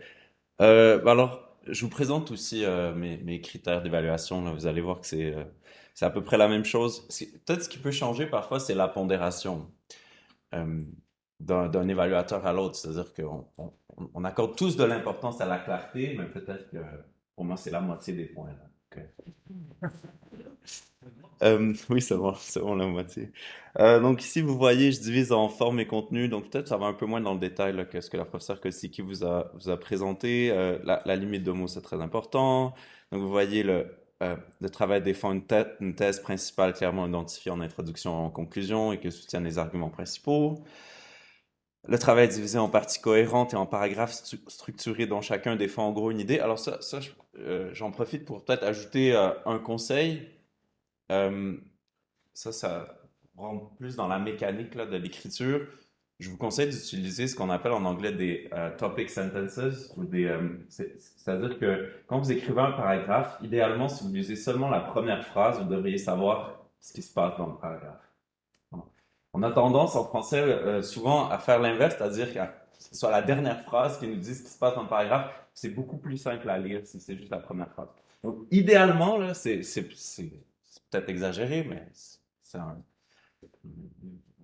Alors, je vous présente aussi mes critères d'évaluation. Là. Vous allez voir que c'est à peu près la même chose. Peut-être ce qui peut changer parfois, c'est la pondération d'un évaluateur à l'autre. C'est-à-dire qu'on accorde tous de l'importance à la clarté, mais peut-être que pour moi, c'est la moitié des points. Là. Oui, c'est bon la moitié. Donc ici, vous voyez, je divise en forme et contenu. Donc peut-être ça va un peu moins dans le détail là, que ce que la professeure Kosicki vous a présenté. La limite de mots, c'est très important. Donc vous voyez le travail défend une thèse principale clairement identifiée en introduction et en conclusion et que soutiennent les arguments principaux. Le travail est divisé en parties cohérentes et en paragraphes structurés dont chacun défend en gros une idée. Alors ça j'en profite pour peut-être ajouter un conseil. Ça rentre plus dans la mécanique là, de l'écriture. Je vous conseille d'utiliser ce qu'on appelle en anglais des topic sentences, ou c'est-à-dire que quand vous écrivez un paragraphe, idéalement, si vous lisez seulement la première phrase, vous devriez savoir ce qui se passe dans le paragraphe. On a tendance en français souvent à faire l'inverse, c'est-à-dire que ce soit la dernière phrase qui nous dit ce qui se passe dans le paragraphe, c'est beaucoup plus simple à lire si c'est juste la première phrase. Donc, idéalement, là, c'est peut-être exagéré, mais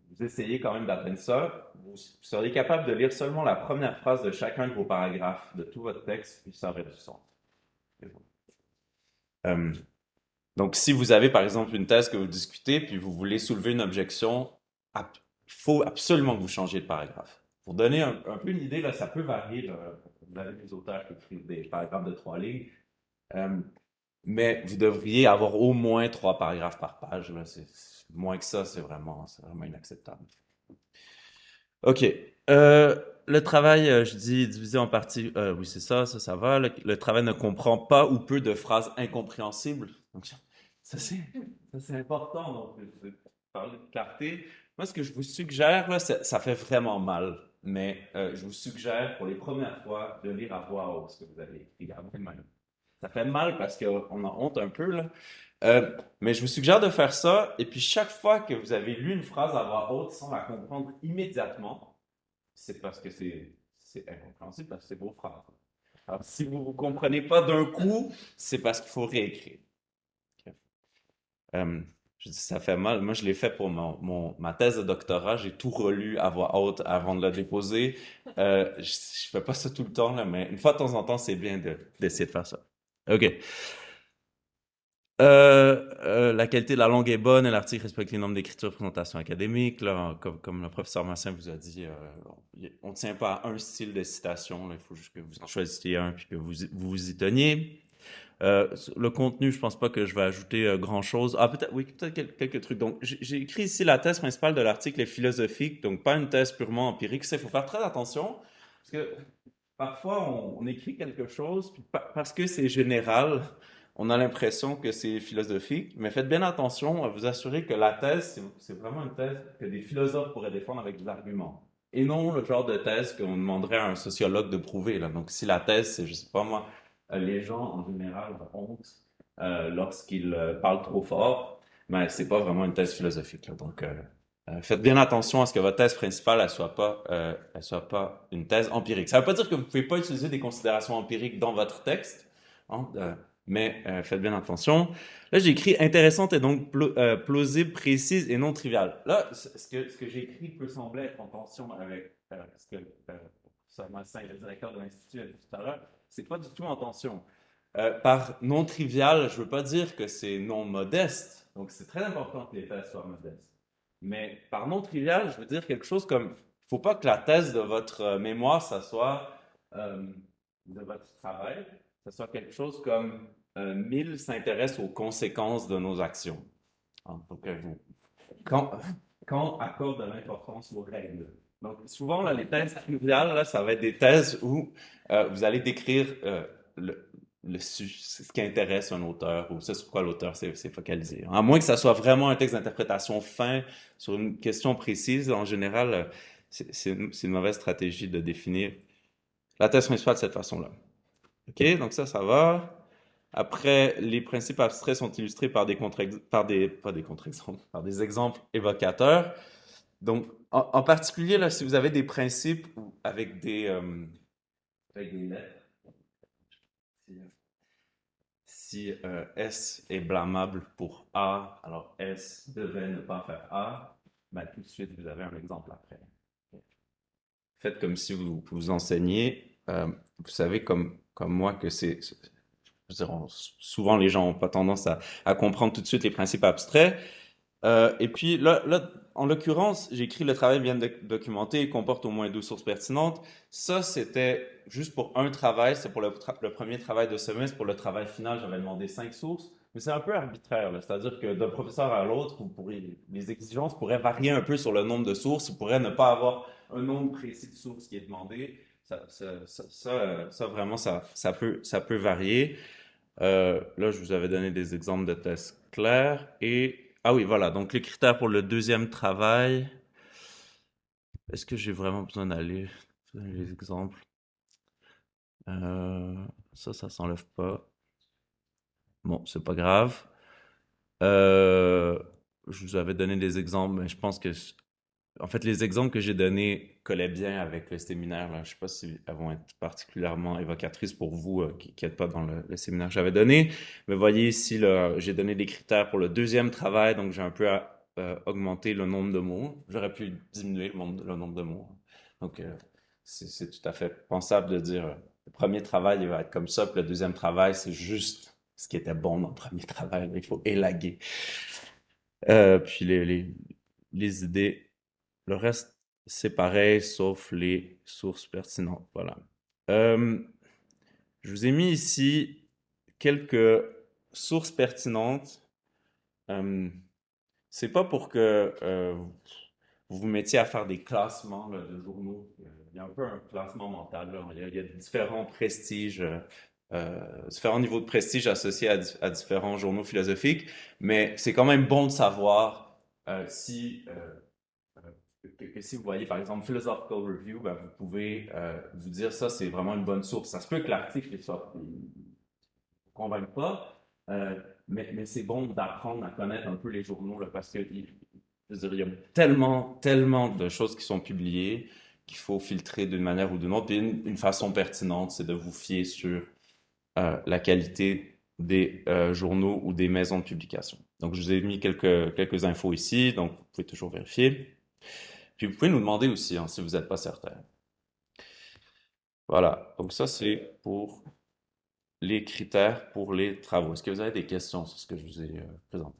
vous essayez quand même d'atteindre ça. Vous seriez capable de lire seulement la première phrase de chacun de vos paragraphes de tout votre texte, puis ça aurait du sens. Euh, donc, si vous avez par exemple une thèse que vous discutez, puis vous voulez soulever une objection, il faut absolument que vous changiez de paragraphe. Pour donner un peu une idée, là, ça peut varier. Là. Vous avez des auteurs qui écrivent des paragraphes de 3 lignes, mais vous devriez avoir au moins 3 paragraphes par page. Là. Moins que ça, c'est vraiment inacceptable. OK. Le travail, je dis divisé en parties. Oui, c'est ça, ça va. Le travail ne comprend pas ou peu de phrases incompréhensibles. Donc, ça, c'est important. Donc, de parler de clarté. Moi, ce que je vous suggère, là, ça fait vraiment mal. Mais je vous suggère, pour les premières fois, de lire à voix haute ce que vous avez écrit à vous-même. Ça fait mal parce qu'on a honte un peu, là. Mais je vous suggère de faire ça. Et puis, chaque fois que vous avez lu une phrase à voix haute sans la comprendre immédiatement, c'est parce que c'est incompréhensible, parce que c'est vos phrases. Alors, si vous ne comprenez pas d'un coup, c'est parce qu'il faut réécrire. Ok. Je dis, ça fait mal. Moi, je l'ai fait pour ma thèse de doctorat. J'ai tout relu à voix haute avant de la déposer. Je ne fais pas ça tout le temps, là, mais une fois de temps en temps, c'est bien d'essayer de faire ça. OK. La qualité de la langue est bonne et l'article respecte les normes d'écriture de présentation académique. Là, comme le professeur Massin vous a dit, on ne tient pas à un style de citation. Là, il faut juste que vous en choisissiez un puis que vous y teniez. Le contenu, je pense pas que je vais ajouter grand-chose. Ah, peut-être, oui, peut-être quelques trucs. Donc, j'ai écrit ici la thèse principale de l'article est philosophique, donc pas une thèse purement empirique. Il faut faire très attention parce que parfois on écrit quelque chose puis parce que c'est général, on a l'impression que c'est philosophique, mais faites bien attention à vous assurer que la thèse, c'est vraiment une thèse que des philosophes pourraient défendre avec des arguments. Et non le genre de thèse qu'on demanderait à un sociologue de prouver. Là. Donc, si la thèse, c'est, je sais pas moi, les gens en général ont honte lorsqu'ils parlent trop fort, mais c'est pas vraiment une thèse philosophique. Là. Donc, faites bien attention à ce que votre thèse principale elle soit pas une thèse empirique. Ça veut pas dire que vous pouvez pas utiliser des considérations empiriques dans votre texte, hein, mais faites bien attention. Là, j'ai écrit intéressante et donc plausible, précise et non triviale. Là, ce que j'ai écrit peut sembler être en tension avec ce que professeur Massin, le directeur de l'Institut, a dit tout à l'heure. C'est pas du tout en tension. Par non trivial, je veux pas dire que c'est non modeste. Donc, c'est très important que les thèses soient modestes. Mais par non trivial, je veux dire quelque chose comme, il faut pas que la thèse de votre mémoire, ça soit de votre travail, ça soit quelque chose comme Mill s'intéresse aux conséquences de nos actions. Donc, quand accorde de l'importance aux règles. Donc, souvent, là, les thèses triviales, là, ça va être des thèses où vous allez décrire ce qui intéresse un auteur ou ce sur quoi l'auteur s'est focalisé. À moins que ça soit vraiment un texte d'interprétation fin sur une question précise, en général, c'est une mauvaise stratégie de définir la thèse principale de cette façon-là. OK, donc ça va. Après, les principes abstraits sont illustrés par par des exemples évocateurs. Donc, en particulier, là, si vous avez des principes avec avec des lettres, si S est blâmable pour A, alors S devait ne pas faire A, ben, tout de suite, vous avez un exemple après. Faites comme si vous enseignez. Vous savez, comme moi, que souvent les gens n'ont pas tendance à comprendre tout de suite les principes abstraits. Et puis là, en l'occurrence, j'ai écrit le travail bien documenté, il comporte au moins 12 sources pertinentes. Ça, c'était juste pour un travail, c'est pour le premier travail de semestre. Pour le travail final, j'avais demandé 5 sources, mais c'est un peu arbitraire. C'est-à-dire que d'un professeur à l'autre, les exigences pourraient varier un peu sur le nombre de sources. Vous pourrez ne pas avoir un nombre précis de sources qui est demandé. Vraiment, ça peut varier. Là, je vous avais donné des exemples de tests clairs. Ah oui, voilà. Donc, les critères pour le deuxième travail. Est-ce que j'ai vraiment besoin d'aller donner les exemples? Ça s'enlève pas. Bon, c'est pas grave. Je vous avais donné des exemples, mais je pense que En fait, les exemples que j'ai donnés collaient bien avec le séminaire, là. Je ne sais pas si elles vont être particulièrement évocatrices pour vous qui n'êtes pas dans le séminaire que j'avais donné. Mais voyez ici, là, j'ai donné des critères pour le deuxième travail, donc j'ai un peu augmenté le nombre de mots. J'aurais pu diminuer le nombre de mots. Donc, c'est tout à fait pensable de dire le premier travail, il va être comme ça, puis le deuxième travail, c'est juste ce qui était bon dans le premier travail. Il faut élaguer. Puis les idées. Le reste, c'est pareil, sauf les sources pertinentes. Voilà. Euh, je vous ai mis ici quelques sources pertinentes. Euh, c'est pas pour que vous vous mettiez à faire des classements là, de journaux. Il y a un peu un classement mental, là. Il y a différents prestiges, différents niveaux de prestige associés à différents journaux philosophiques, mais c'est quand même bon de savoir si que si vous voyez par exemple Philosophical Review, ben, vous pouvez vous dire ça, c'est vraiment une bonne source. Ça se peut que l'article ne vous convainque pas, mais c'est bon d'apprendre à connaître un peu les journaux là, parce que je veux dire, il y a tellement de choses qui sont publiées qu'il faut filtrer d'une manière ou d'une autre. Puis une façon pertinente, c'est de vous fier sur la qualité des journaux ou des maisons de publication. Donc, je vous ai mis quelques infos ici, donc vous pouvez toujours vérifier. Puis vous pouvez nous demander aussi hein, si vous n'êtes pas certain. Voilà, donc ça c'est pour les critères pour les travaux. Est-ce que vous avez des questions sur ce que je vous ai présenté?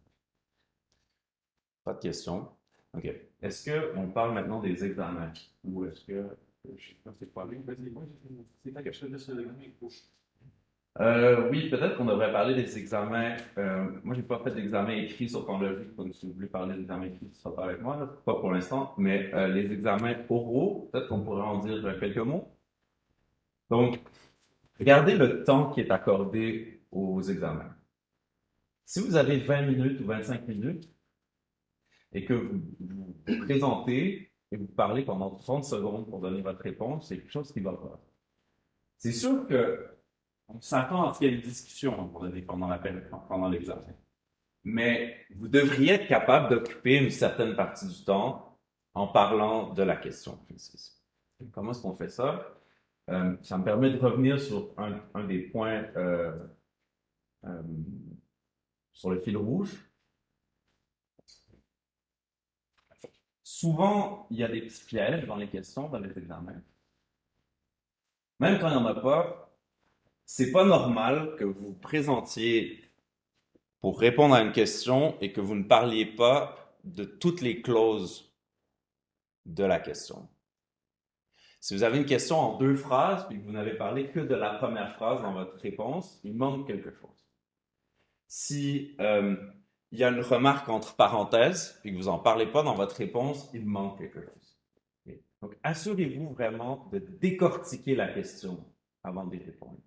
Pas de questions. OK. Est-ce qu'on parle maintenant des examens? Ou est-ce que... Je sais pas c'est quoi. Vas-y, moi, c'est pas quelque chose de sur l'examen. Oui, peut-être qu'on devrait parler des examens. Moi, j'ai pas fait d'examen écrit sur Conlogique, donc si vous voulez parler d'examens écrits, ce sera pas avec moi, là, pas pour l'instant, mais les examens oraux, peut-être qu'on pourrait en dire quelques mots. Donc, regardez le temps qui est accordé aux examens. Si vous avez 20 minutes ou 25 minutes et que vous présentez et vous parlez pendant 30 secondes pour donner votre réponse, c'est quelque chose qui va pas. C'est sûr que on s'attend à ce qu'il y ait une discussion pendant l'examen. Mais vous devriez être capable d'occuper une certaine partie du temps en parlant de la question. Comment est-ce qu'on fait ça? Ça me permet de revenir sur un des points euh, sur le fil rouge. Souvent, il y a des petits pièges dans les questions, dans les examens. Même quand il n'y en a pas, c'est pas normal que vous vous présentiez pour répondre à une question et que vous ne parliez pas de toutes les clauses de la question. Si vous avez une question en 2 phrases puis que vous n'avez parlé que de la première phrase dans votre réponse, il manque quelque chose. Si il y a une remarque entre parenthèses puis que vous n'en parlez pas dans votre réponse, il manque quelque chose. Okay. Donc, assurez-vous vraiment de décortiquer la question avant d'y répondre.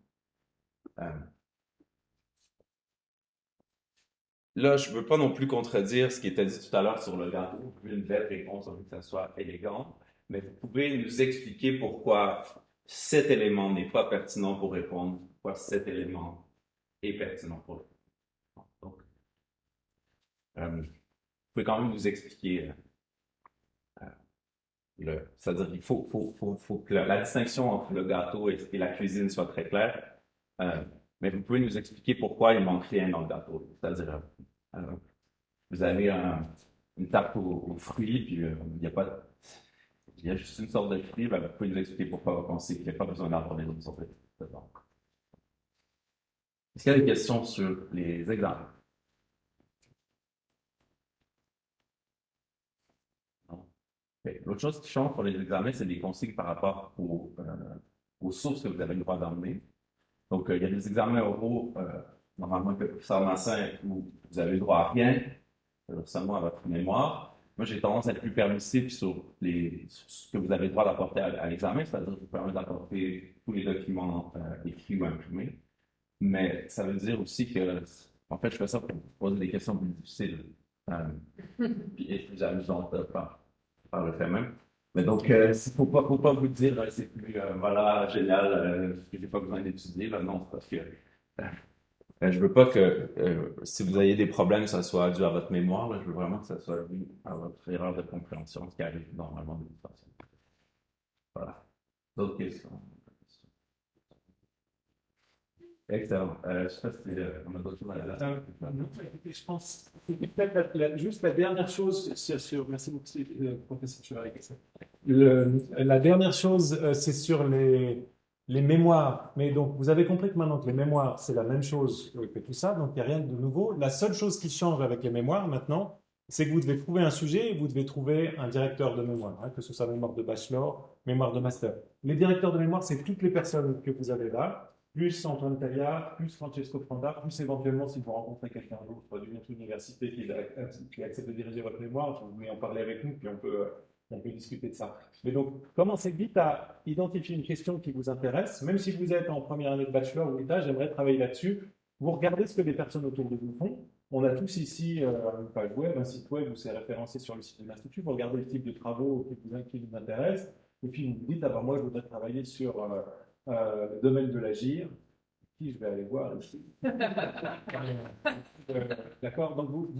Là, je ne veux pas non plus contredire ce qui était dit tout à l'heure sur le gâteau. Vous pouvez une belle réponse, on veut que ça soit élégant, mais vous pouvez nous expliquer pourquoi cet élément n'est pas pertinent pour répondre, pourquoi cet élément est pertinent pour répondre. Donc, vous pouvez quand même nous expliquer c'est-à-dire qu'il faut que la distinction entre le gâteau et la cuisine soit très claire, mais vous pouvez nous expliquer pourquoi il manque rien dans le gâteau. C'est-à-dire, vous avez une tarte aux fruits, puis il y a juste une sorte de fruit, ben, vous pouvez nous expliquer pourquoi vous pensez qu'il n'y a pas besoin d'avoir des autres sortes de fruits dedans. Est-ce qu'il y a des questions sur les exemples? Non. Okay. L'autre chose qui change pour les examens, c'est des consignes par rapport aux sources que vous avez le droit d'emmener. Donc, il y a des examens oraux, normalement, que le professeur Massin, où vous avez le droit à rien, seulement à votre mémoire. Moi, j'ai tendance à être plus permissif sur ce que vous avez le droit d'apporter à l'examen, c'est-à-dire que je vous permets d'apporter tous les documents écrits ou imprimés. Mais ça veut dire aussi que, en fait, je fais ça pour poser des questions plus difficiles et plus amusantes par le fait même. Mais donc, il ne faut pas vous dire, c'est plus, voilà, génial, j'ai pas besoin d'étudier. Là, non, parce que Je veux pas que si vous avez des problèmes, ça soit dû à votre mémoire. Là, je veux vraiment que ça soit dû à votre erreur de compréhension, ce qui arrive normalement de toute façon. Voilà. D'autres questions? Excellent. Je sais pas si on a d'autres choses à dire. Non, écoutez, je pense que peut-être juste la dernière chose merci beaucoup, professeur Chevalier. La dernière chose, c'est sur les mémoires. Mais donc, vous avez compris que maintenant que les mémoires, c'est la même chose que tout ça, donc il n'y a rien de nouveau. La seule chose qui change avec les mémoires maintenant, c'est que vous devez trouver un sujet et vous devez trouver un directeur de mémoire, hein, que ce soit mémoire de bachelor, mémoire de master. Les directeurs de mémoire, c'est toutes les personnes que vous avez là, plus Antoine Taillard, plus Francesco Franda, plus éventuellement si vous rencontrez quelqu'un d'autre d'une autre université qui accepte de diriger votre mémoire, vous pouvez en parler avec nous, puis on peut discuter de ça. Mais donc, commencez vite à identifier une question qui vous intéresse, même si vous êtes en première année de bachelor ou d'état, j'aimerais travailler là-dessus. Vous regardez ce que les personnes autour de vous font. On a tous ici une page web, un site web où c'est référencé sur le site de l'Institut. Vous regardez le type de travaux qui vous intéressent, et puis vous vous dites, ah ben moi je voudrais travailler sur le domaine de l'agir, qui je vais aller voir ici. D'accord. Donc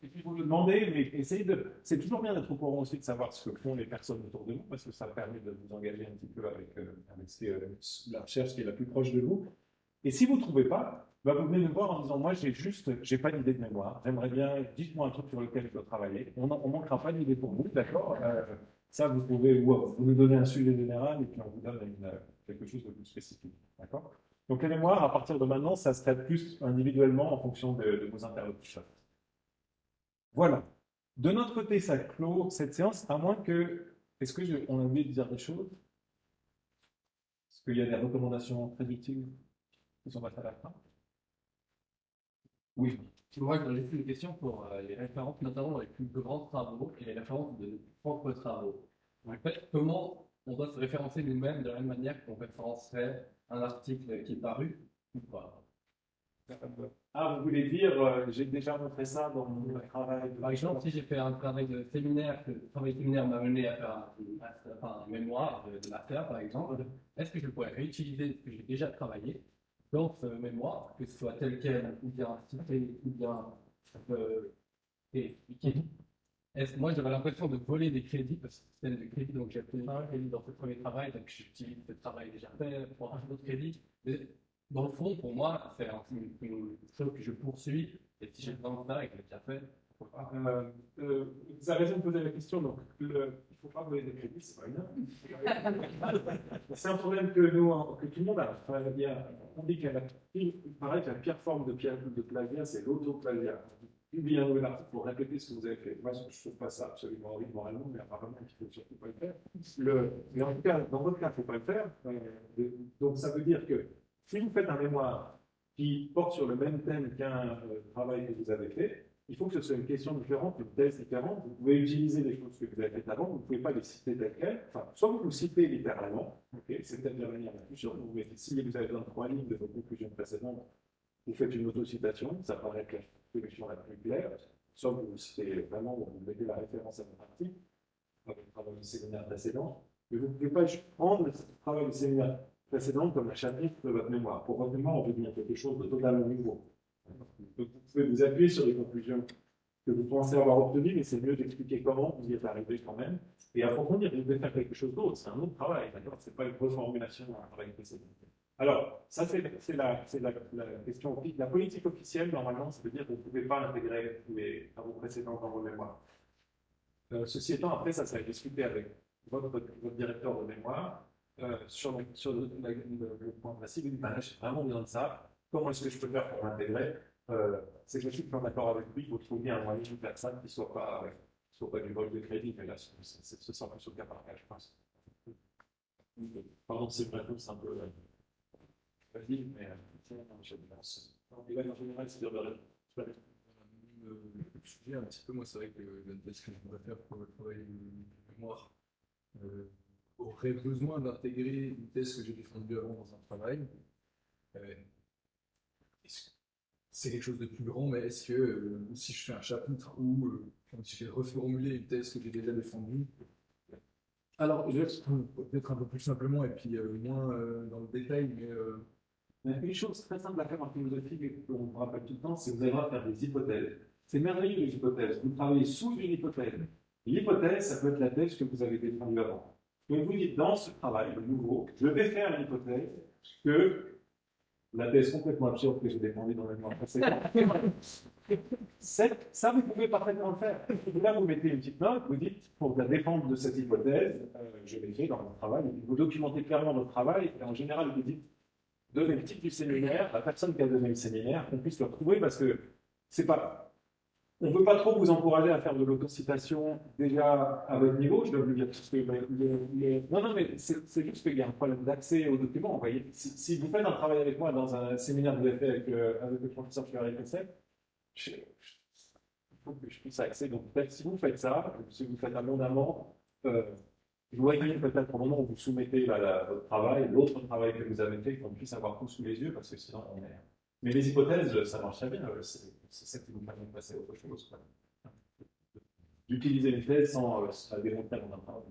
et puis vous le demandez, mais essayez de. C'est toujours bien d'être au courant aussi de savoir ce que font les personnes autour de vous, parce que ça permet de vous engager un petit peu avec la recherche qui est la plus proche de vous. Et si vous ne trouvez pas, bah vous venez nous voir en disant, moi j'ai pas d'idée de mémoire, j'aimerais bien, dites-moi un truc sur lequel je dois travailler. On ne manquera pas d'idées pour vous, d'accord. Ça, vous pouvez vous nous donner un sujet général et puis on vous donne quelque chose de plus spécifique, d'accord. Donc les mémoires, à partir de maintenant, ça se traite plus individuellement en fonction de vos interlocuteurs. Voilà. De notre côté, ça clôt cette séance, à moins que. Est-ce on a oublié de dire des choses? Est-ce qu'il y a des recommandations très utiles qui sont passées à la fin? Oui. Moi, j'ai juste une question pour les références, notamment dans les plus grands travaux et les références de propres travaux. En fait, comment on doit se référencer nous-mêmes de la même manière qu'on référencerait un article qui est paru ou pas? Ah, vous voulez dire, j'ai déjà montré ça dans mon travail. Par exemple, si j'ai fait un travail de séminaire, que le travail de séminaire m'a mené à faire un mémoire de master, par exemple, est-ce que je pourrais réutiliser ce que j'ai déjà travaillé dans ce mémoire, que ce soit tel quel, ou bien cité, ou bien expliqué? Moi, j'aurais l'impression de voler des crédits, parce que c'est des crédits, donc j'ai obtenu un crédit dans ce premier travail, donc j'utilise ce travail déjà fait pour un autre crédit. Mais dans le fond, pour moi, c'est une chose que je poursuis, et si j'ai besoin de ça et que j'ai déjà fait, vous avez raison de poser la question, donc il ne faut pas voler des crédits, c'est pas bien. C'est un problème que tout le monde a. Enfin, on dit que la pire forme de plagiat, c'est l'auto-plagiat. Publier un nouvel article pour répéter ce que vous avez fait. Moi, je ne trouve pas ça absolument horrible moralement, mais apparemment, il ne faut surtout pas le faire. Mais en tout cas, dans votre cas, il ne faut pas le faire. Donc, ça veut dire que si vous faites un mémoire qui porte sur le même thème qu'un travail que vous avez fait, il faut que ce soit une question différente, une thèse différente. Vous pouvez utiliser des choses que vous avez faites avant, vous ne pouvez pas les citer telles quelles. Enfin, soit vous citez littéralement, c'est peut-être la manière la plus sûre. Vous mettez, si vous avez besoin de 3 lignes de vos conclusions précédentes, vous faites une autocitation, ça paraît être la solution la plus claire. Soit vous citez vraiment, vous mettez la référence à votre article, à votre travail du séminaire précédent, mais vous ne pouvez pas juste prendre le travail du séminaire précédent comme un chapitre de votre mémoire. Pour votre mémoire, on veut dire quelque chose de totalement nouveau. Donc, vous pouvez vous appuyer sur les conclusions que vous pensez avoir obtenues, mais c'est mieux d'expliquer comment vous y êtes arrivé quand même. Et approfondir, vous devez faire quelque chose d'autre, c'est un autre travail, d'accord? Ce n'est pas une reformulation d'un travail précédent. Alors, ça, c'est la question. La politique officielle, normalement, c'est de dire que vous ne pouvez pas intégrer les travaux précédents dans vos mémoires. Ceci étant, après, ça va discuter avec votre directeur de mémoire sur le point précis. Vous dites, ben là, j'ai vraiment besoin de ça. Comment est-ce que je peux faire pour l'intégrer? C'est que je suis pas d'accord avec lui. Vous trouvez un moyen de faire ça qui ne soit pas du vol de crédit, mais là, ce sera plus au cas par cas, je pense. Pardon, c'est une réponse un peu. Vas-y, mais je pense. En général, c'est dur de répondre. Le sujet, un petit peu, moi, c'est vrai que la thèse que je voudrais faire pour le travail de mémoire aurait besoin d'intégrer une thèse que j'ai défendue avant dans un travail. C'est quelque chose de plus grand, mais est-ce que si je fais un chapitre où si je vais reformuler une thèse que j'ai déjà défendue, alors peut-être un peu plus simplement et puis moins dans le détail, mais Une chose très simple à faire en philosophie, et qu'on vous rappelle tout le temps, c'est que vous avez le droit de faire des hypothèses. C'est merveilleux les hypothèses. Vous travaillez sous une hypothèse. L'hypothèse, ça peut être la thèse que vous avez défendue avant. Donc vous dites, dans ce travail, le nouveau, je vais faire l'hypothèse que la thèse complètement absurde que j'ai défendue dans le mois précédent. Ça, vous pouvez parfaitement le faire. Là, vous mettez une petite note, vous dites, pour la défense de cette hypothèse, je l'ai fait dans mon travail, vous documentez clairement votre travail, et en général, vous dites, donnez le titre du séminaire, la personne qui a donné le séminaire, qu'on puisse le retrouver, parce que c'est pas. On ne peut pas trop vous encourager à faire de l'autocitation déjà à votre niveau, je dois vous dire, parce que non, mais c'est juste qu'il y a un problème d'accès aux documents. Vous voyez, si vous faites un travail avec moi dans un séminaire que vous avez fait avec le professeur Fleury Concept, il faut que je puisse accéder. Donc, peut-être si vous faites ça, si vous faites abondamment, joignez peut-être au moment où vous soumettez votre travail, l'autre travail que vous avez fait, qu'on puisse avoir tout sous les yeux, parce que sinon on est. Mais les hypothèses, ça marche très bien, c'est ça qui vous permet de passer à autre chose. D'utiliser les thèses sans la démontrer dans un travail.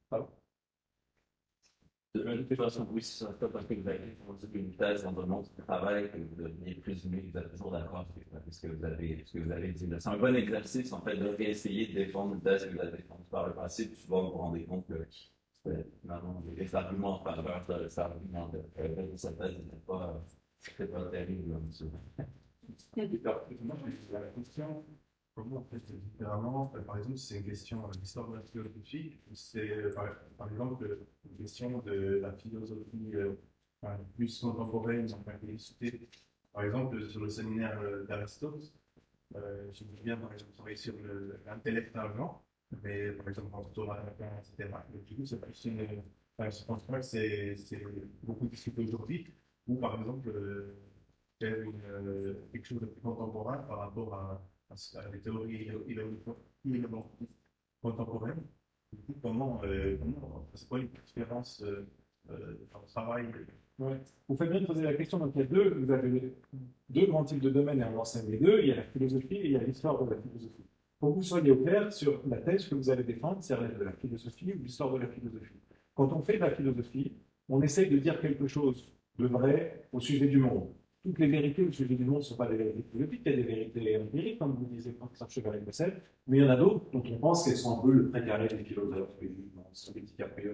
Pardon? De toute façon, oui, c'est ça, parce que vous avez une thèse dans un monde du travail que vous deveniez présumé, vous êtes toujours d'accord avec ce que vous avez dit. C'est un bon exercice, en fait, de réessayer de défendre une thèse que vous avez défendue par le passé, puis souvent vous vous rendez compte que finalement, les arguments en faveur de cet argument de cette thèse n'étaient pas terribles. Moi, j'ai la question, comment on fait différemment? Par exemple, si c'est une question d'histoire de la philosophie, c'est par exemple une question de la philosophie plus contemporaine, enfin, qui est discutée. Par exemple, sur le séminaire d'Aristote, je veux bien, par exemple, travailler sur l'intellect argent, mais par exemple, en Thomas Aquin, etc. Et du coup, c'est plus une. Enfin, je pense pas que c'est beaucoup discuté aujourd'hui, ou par exemple, faire quelque chose de plus contemporain par rapport à des théories contemporaines. C'est quoi les différences dans le travail? Ouais. Vous faites bien de poser la question. Donc, vous avez deux grands types de domaines et on enseigne les deux. Il y a la philosophie et il y a l'histoire de la philosophie. Pour que vous soyez au clair sur la thèse que vous allez défendre, c'est de la philosophie ou l'histoire de la philosophie. Quand on fait de la philosophie, on essaie de dire quelque chose de vrai au sujet du monde. Toutes les vérités au sujet du monde ne sont pas des vérités philosophiques, il y a des vérités empiriques, comme vous disiez, professeur Chevalier-Bessel, mais il y en a d'autres dont on pense qu'elles sont un peu le précaré des philosophes, les DiCaprio,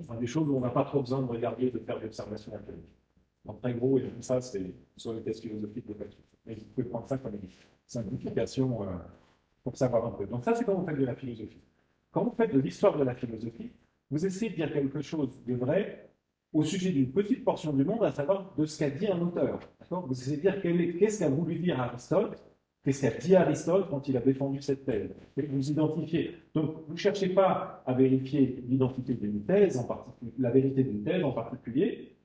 enfin des choses où on n'a pas trop besoin de regarder, de faire d'observations empiriques. En très gros, et comme ça, c'est sur les thèses philosophiques de Platon. Et vous pouvez prendre ça comme une simplification pour savoir un peu. Donc ça, c'est quand vous faites de la philosophie. Quand vous faites de l'histoire de la philosophie, vous essayez de dire quelque chose de vrai au sujet d'une petite portion du monde, à savoir de ce qu'a dit un auteur. Vous essayez de dire qu'est-ce qu'a voulu dire Aristote, qu'est-ce qu'a dit Aristote quand il a défendu cette thèse. Et vous identifiez. Donc, vous ne cherchez pas à vérifier l'identité d'une thèse en particulier, la vérité d'une thèse en particulier,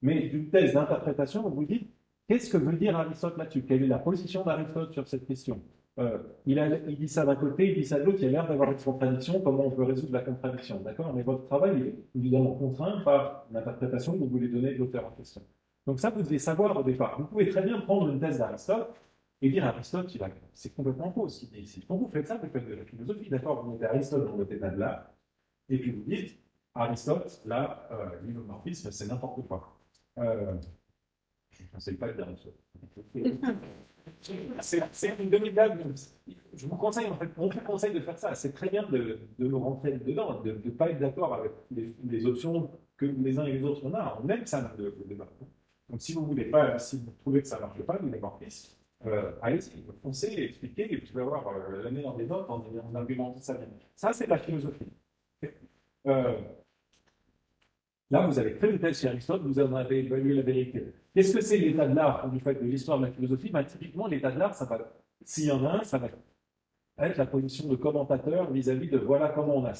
mais d'une thèse d'interprétation, vous dites qu'est-ce que veut dire Aristote là-dessus? Quelle est la position d'Aristote sur cette question? Il dit ça d'un côté, il dit ça de l'autre, il y a l'air d'avoir une contradiction, comment on peut résoudre la contradiction, d'accord? Mais votre travail est évidemment contraint par l'interprétation que vous voulez donner de l'auteur en question. Donc ça, vous devez savoir au départ. Vous pouvez très bien prendre une thèse d'Aristote et dire Aristote, c'est complètement faux ce qu'il dit ici. Quand vous faites ça, vous faites de la philosophie, d'accord? Vous mettez Aristote dans votre état de l'art, et puis vous dites, Aristote, là, l'homomorphisme, c'est n'importe quoi. Je ne conseille pas de dire Aristote. C'est une demi-blague. Je vous conseille, en fait, on vous conseille de faire ça. C'est très bien de nous rentrer dedans, de ne pas être d'accord avec les options que les uns et les autres on a. On aime ça, le débat. Donc, si vous voulez pas, si vous trouvez que ça ne marche pas, vous n'avez pas allez-y, foncez, expliquez, et vous pouvez avoir la meilleure des notes en argumentant ça bien. Ça, c'est de la philosophie. Là, vous avez créé une thèse chez Aristote, vous en avez évalué la vérité. Qu'est-ce que c'est l'état de l'art quand vous faites de l'histoire de la philosophie? Typiquement, l'état de l'art, s'il y en a un, ça va être la position de commentateur vis-à-vis de voilà comment on a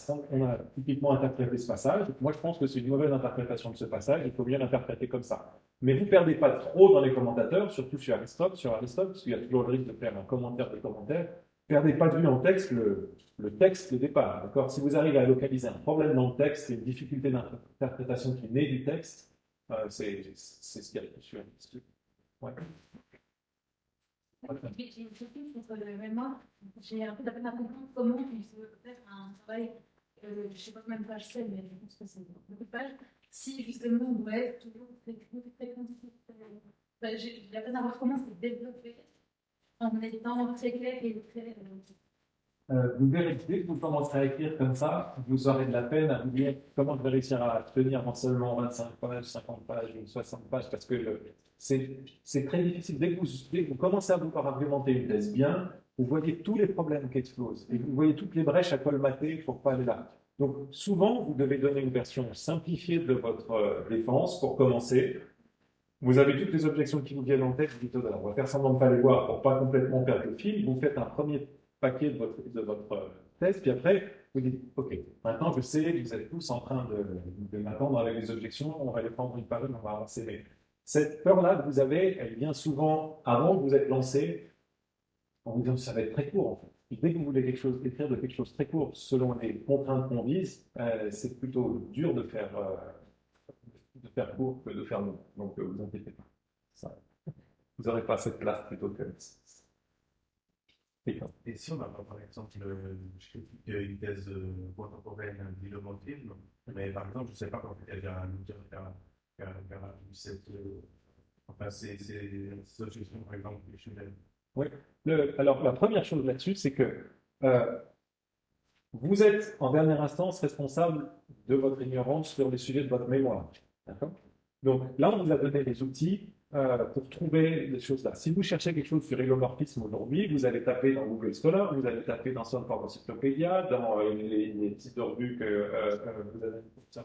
typiquement interprété ce passage. Moi, je pense que c'est une mauvaise interprétation de ce passage, il faut bien l'interpréter comme ça. Mais vous ne perdez pas trop dans les commentateurs, surtout sur Aristote, parce qu'il y a toujours le risque de faire un commentaire de commentaire. Ne perdez pas de vue en texte le texte de départ. D'accord? Si vous arrivez à localiser un problème dans le texte et une difficulté d'interprétation qui naît du texte, c'est ce qu'il y a de plus. Ouais. J'ai une question contre le mémoire. J'ai un peu de peine à comprendre comment il se faire un travail, je ne sais pas combien de pages c'est, mais je pense que c'est beaucoup de pages, si justement on doit être toujours très constructif. J'ai la peine à voir comment c'est développé en étant très clair et très. Vous verrez, dès que vous commencerez à écrire comme ça, vous aurez de la peine à vous dire comment je vais réussir à tenir non seulement 25 pages, 50 pages ou 60 pages, parce que c'est très difficile. Dès que vous commencez à vouloir argumenter une thèse bien, vous voyez tous les problèmes qui explosent et vous voyez toutes les brèches à colmater pour pas aller là. Donc souvent, vous devez donner une version simplifiée de votre défense pour commencer. Vous avez toutes les objections qui vous viennent en tête, vous dites, oh, on va faire semblant de ne pas les voir pour pas complètement perdre le fil. Vous faites un premier paquet de votre thèse, puis après, vous dites, OK, maintenant je sais, vous êtes tous en train de m'attendre avec des objections, on va les prendre une par une, on va avancer. Mais cette peur-là que vous avez, elle vient souvent avant que vous êtes lancé, en vous disant que ça va être très court, en fait. Et dès que vous voulez écrire de quelque chose de très court, selon les contraintes qu'on vise, c'est plutôt dur de faire court que de faire long. Donc, vous inquiétez pas. Ça, vous n'aurez pas cette place plutôt que. Et si on a par exemple une thèse contemporaine d'illomontisme, mais par exemple, je ne sais pas quand elle a un auteur qui a eu cette. Enfin, ces objections, par exemple, les chevaliers. Oui. Alors, la première chose là-dessus, c'est que vous êtes en dernière instance responsable de votre ignorance sur les sujets de votre mémoire. D'accord? Donc là, on vous a donné les outils pour trouver les choses là. Si vous cherchez quelque chose sur l'hélomorphisme aujourd'hui, vous allez taper dans Google Scholar, vous allez taper dans Stanford Encyclopedia, dans les sites de revues que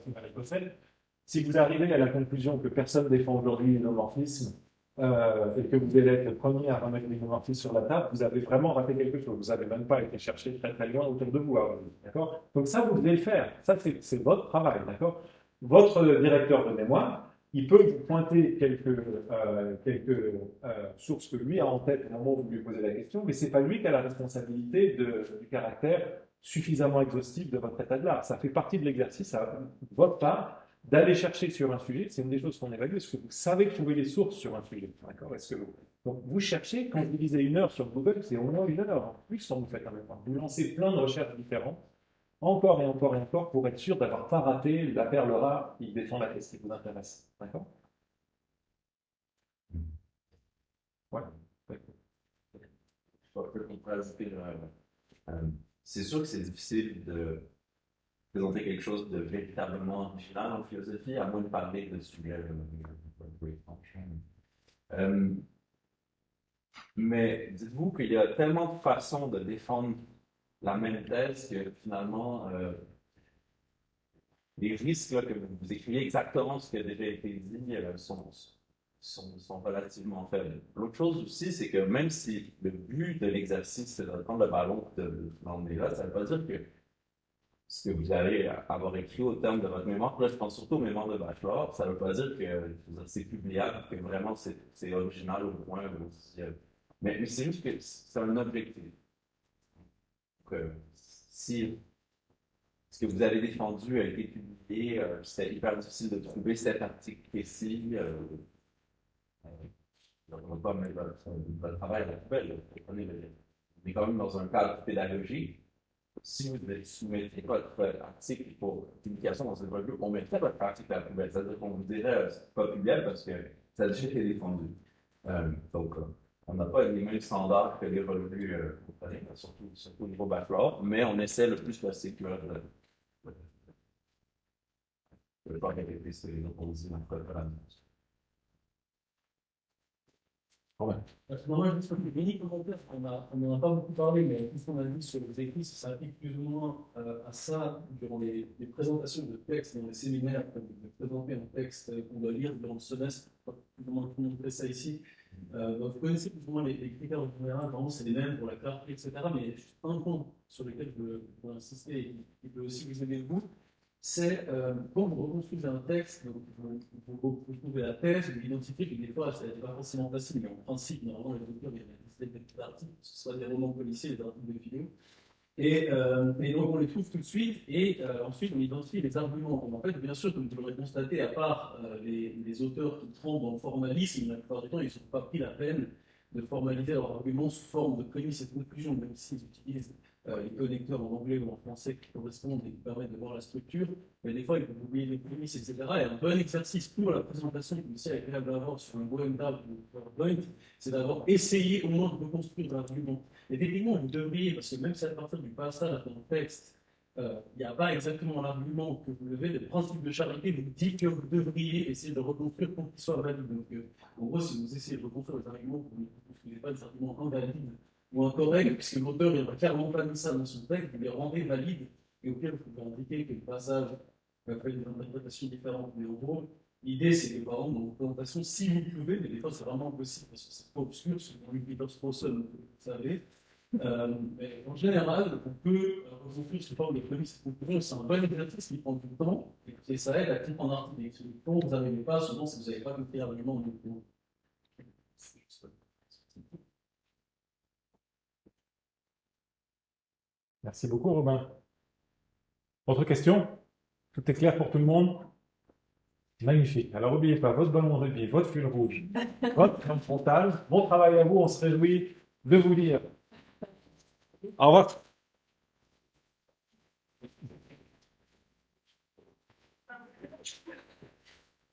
vous avez possède. Si vous arrivez à la conclusion que personne ne défend aujourd'hui l'hélomorphisme et que vous allez être le premier à remettre l'hélomorphisme sur la table, vous avez vraiment raté quelque chose. Vous n'avez même pas été chercher très très loin autour de vous. D'accord? Donc ça, vous devez le faire. Ça, c'est votre travail. D'accord? Votre directeur de mémoire, il peut vous pointer quelques sources que lui a en tête au moment où vous lui posez la question, mais ce n'est pas lui qui a la responsabilité du caractère suffisamment exhaustif de votre état de l'art. Ça fait partie de l'exercice à votre part d'aller chercher sur un sujet. C'est une des choses qu'on évalue. Est-ce que vous savez trouver les sources sur un sujet? D'accord? Donc vous cherchez, quand vous lisez 1 heure sur Google, c'est au moins 1 heure. En plus, quand vous faites un mémoire, vous lancez plein de recherches différentes. Encore et encore et encore pour être sûr d'avoir pas raté la perle rare qui défend la thèse qui vous intéresse. D'accord? Ouais. Je crois qu'on pourrait ajouter, c'est sûr que c'est difficile de présenter quelque chose de véritablement original en philosophie, à moins de parler de sujets mais dites-vous qu'il y a tellement de façons de défendre la même thèse que finalement, les risques là, que vous écriviez exactement ce qui a déjà été dit sont relativement faibles. L'autre chose aussi, c'est que même si le but de l'exercice, c'est de prendre le ballon de l'emmener là, ça ne veut pas dire que ce que vous allez avoir écrit au terme de votre mémoire, là je pense surtout aux mémoires de bachelor, ça ne veut pas dire que c'est publiable, que vraiment c'est original au point où mais c'est juste que c'est un objectif. Donc, si ce que vous avez défendu a été publié, c'était hyper difficile de trouver cet article précis. On ne va pas mettre votre travail à la poubelle. On est quand même dans un cadre pédagogique. Si vous soumettez votre article pour publication dans une revue, on mettrait votre article à la poubelle. C'est-à-dire qu'on vous dirait c'est pas publiable parce que ça a déjà été défendu. Donc, on n'a pas les mêmes standards que les revues, surtout au niveau bachelor, mais on essaie le plus possible de pas répéter ce que les autres ont dit dans le l'annonce. Moi, juste un mini commentaire, on n'en a pas beaucoup parlé, mais tout ce qu'on a dit sur les écrits, ça s'applique plus ou moins à ça durant les présentations de textes dans les séminaires, quand vous présentez un texte qu'on doit lire durant le semestre, plus ou moins tout le monde fait ça ici. Donc vous connaissez plus ou moins les critères en général, vraiment c'est les mêmes pour la clarté, etc. Mais juste un point sur lequel je veux insister et qui peut aussi vous aider vous, c'est quand vous reconstruisez un texte, donc vous trouvez la thèse, vous l'identifiez, puis des fois, ce n'est pas forcément facile, mais en principe, normalement, les auteurs, il y a des dizaines d'articles, que ce soit des romans policiers, des articles de philo. Et donc, on les trouve tout de suite, et ensuite, on identifie les arguments. Donc, en fait, bien sûr, comme vous l'aurez constaté, à part les auteurs qui trempent dans le formalisme, la plupart du temps, ils ne sont pas pris la peine de formaliser leurs arguments sous forme de prémices et de conclusions, même s'ils utilisent les connecteurs en anglais ou en français qui correspondent et qui permettent de voir la structure, mais des fois, il faut oublier les prémices, etc. Et un bon exercice pour la présentation, qui est aussi agréable à avoir sur un OneDrive ou PowerPoint, c'est d'avoir essayé au moins de reconstruire l'argument. Et techniquement, vous devriez, parce que même si à partir du passage dans le texte, il n'y a pas exactement l'argument que vous levez, le principe de charité vous dit que vous devriez essayer de reconstruire pour qu'il soit valide. Donc, en gros, si vous essayez de reconstruire les arguments, vous ne construisez pas des arguments invalides ou incorrects, puisque l'auteur n'a clairement pas mis ça dans son texte, vous les rendez valides, et au pire, vous pouvez indiquer que le passage fait des interprétations différentes. Mais en gros, l'idée, c'est que, par exemple, dans vos présentations, si vous pouvez, mais des fois, c'est vraiment impossible, parce que c'est pas obscur, c'est dans Peter Strawson, vous savez. Mais en général, on peut reconstruire ce forme de prémices. C'est un bon exercice qui prend du temps et ça aide à comprendre l'article. Quand vous n'arrivez pas, souvent, si vous n'avez pas compris l'argument, Merci beaucoup, Robin. Autre question? Tout est clair pour tout le monde? Magnifique. Alors, n'oubliez pas votre ballon de rugby, votre fil rouge, votre crème frontale. Bon travail à vous, on se réjouit de vous lire. Au revoir.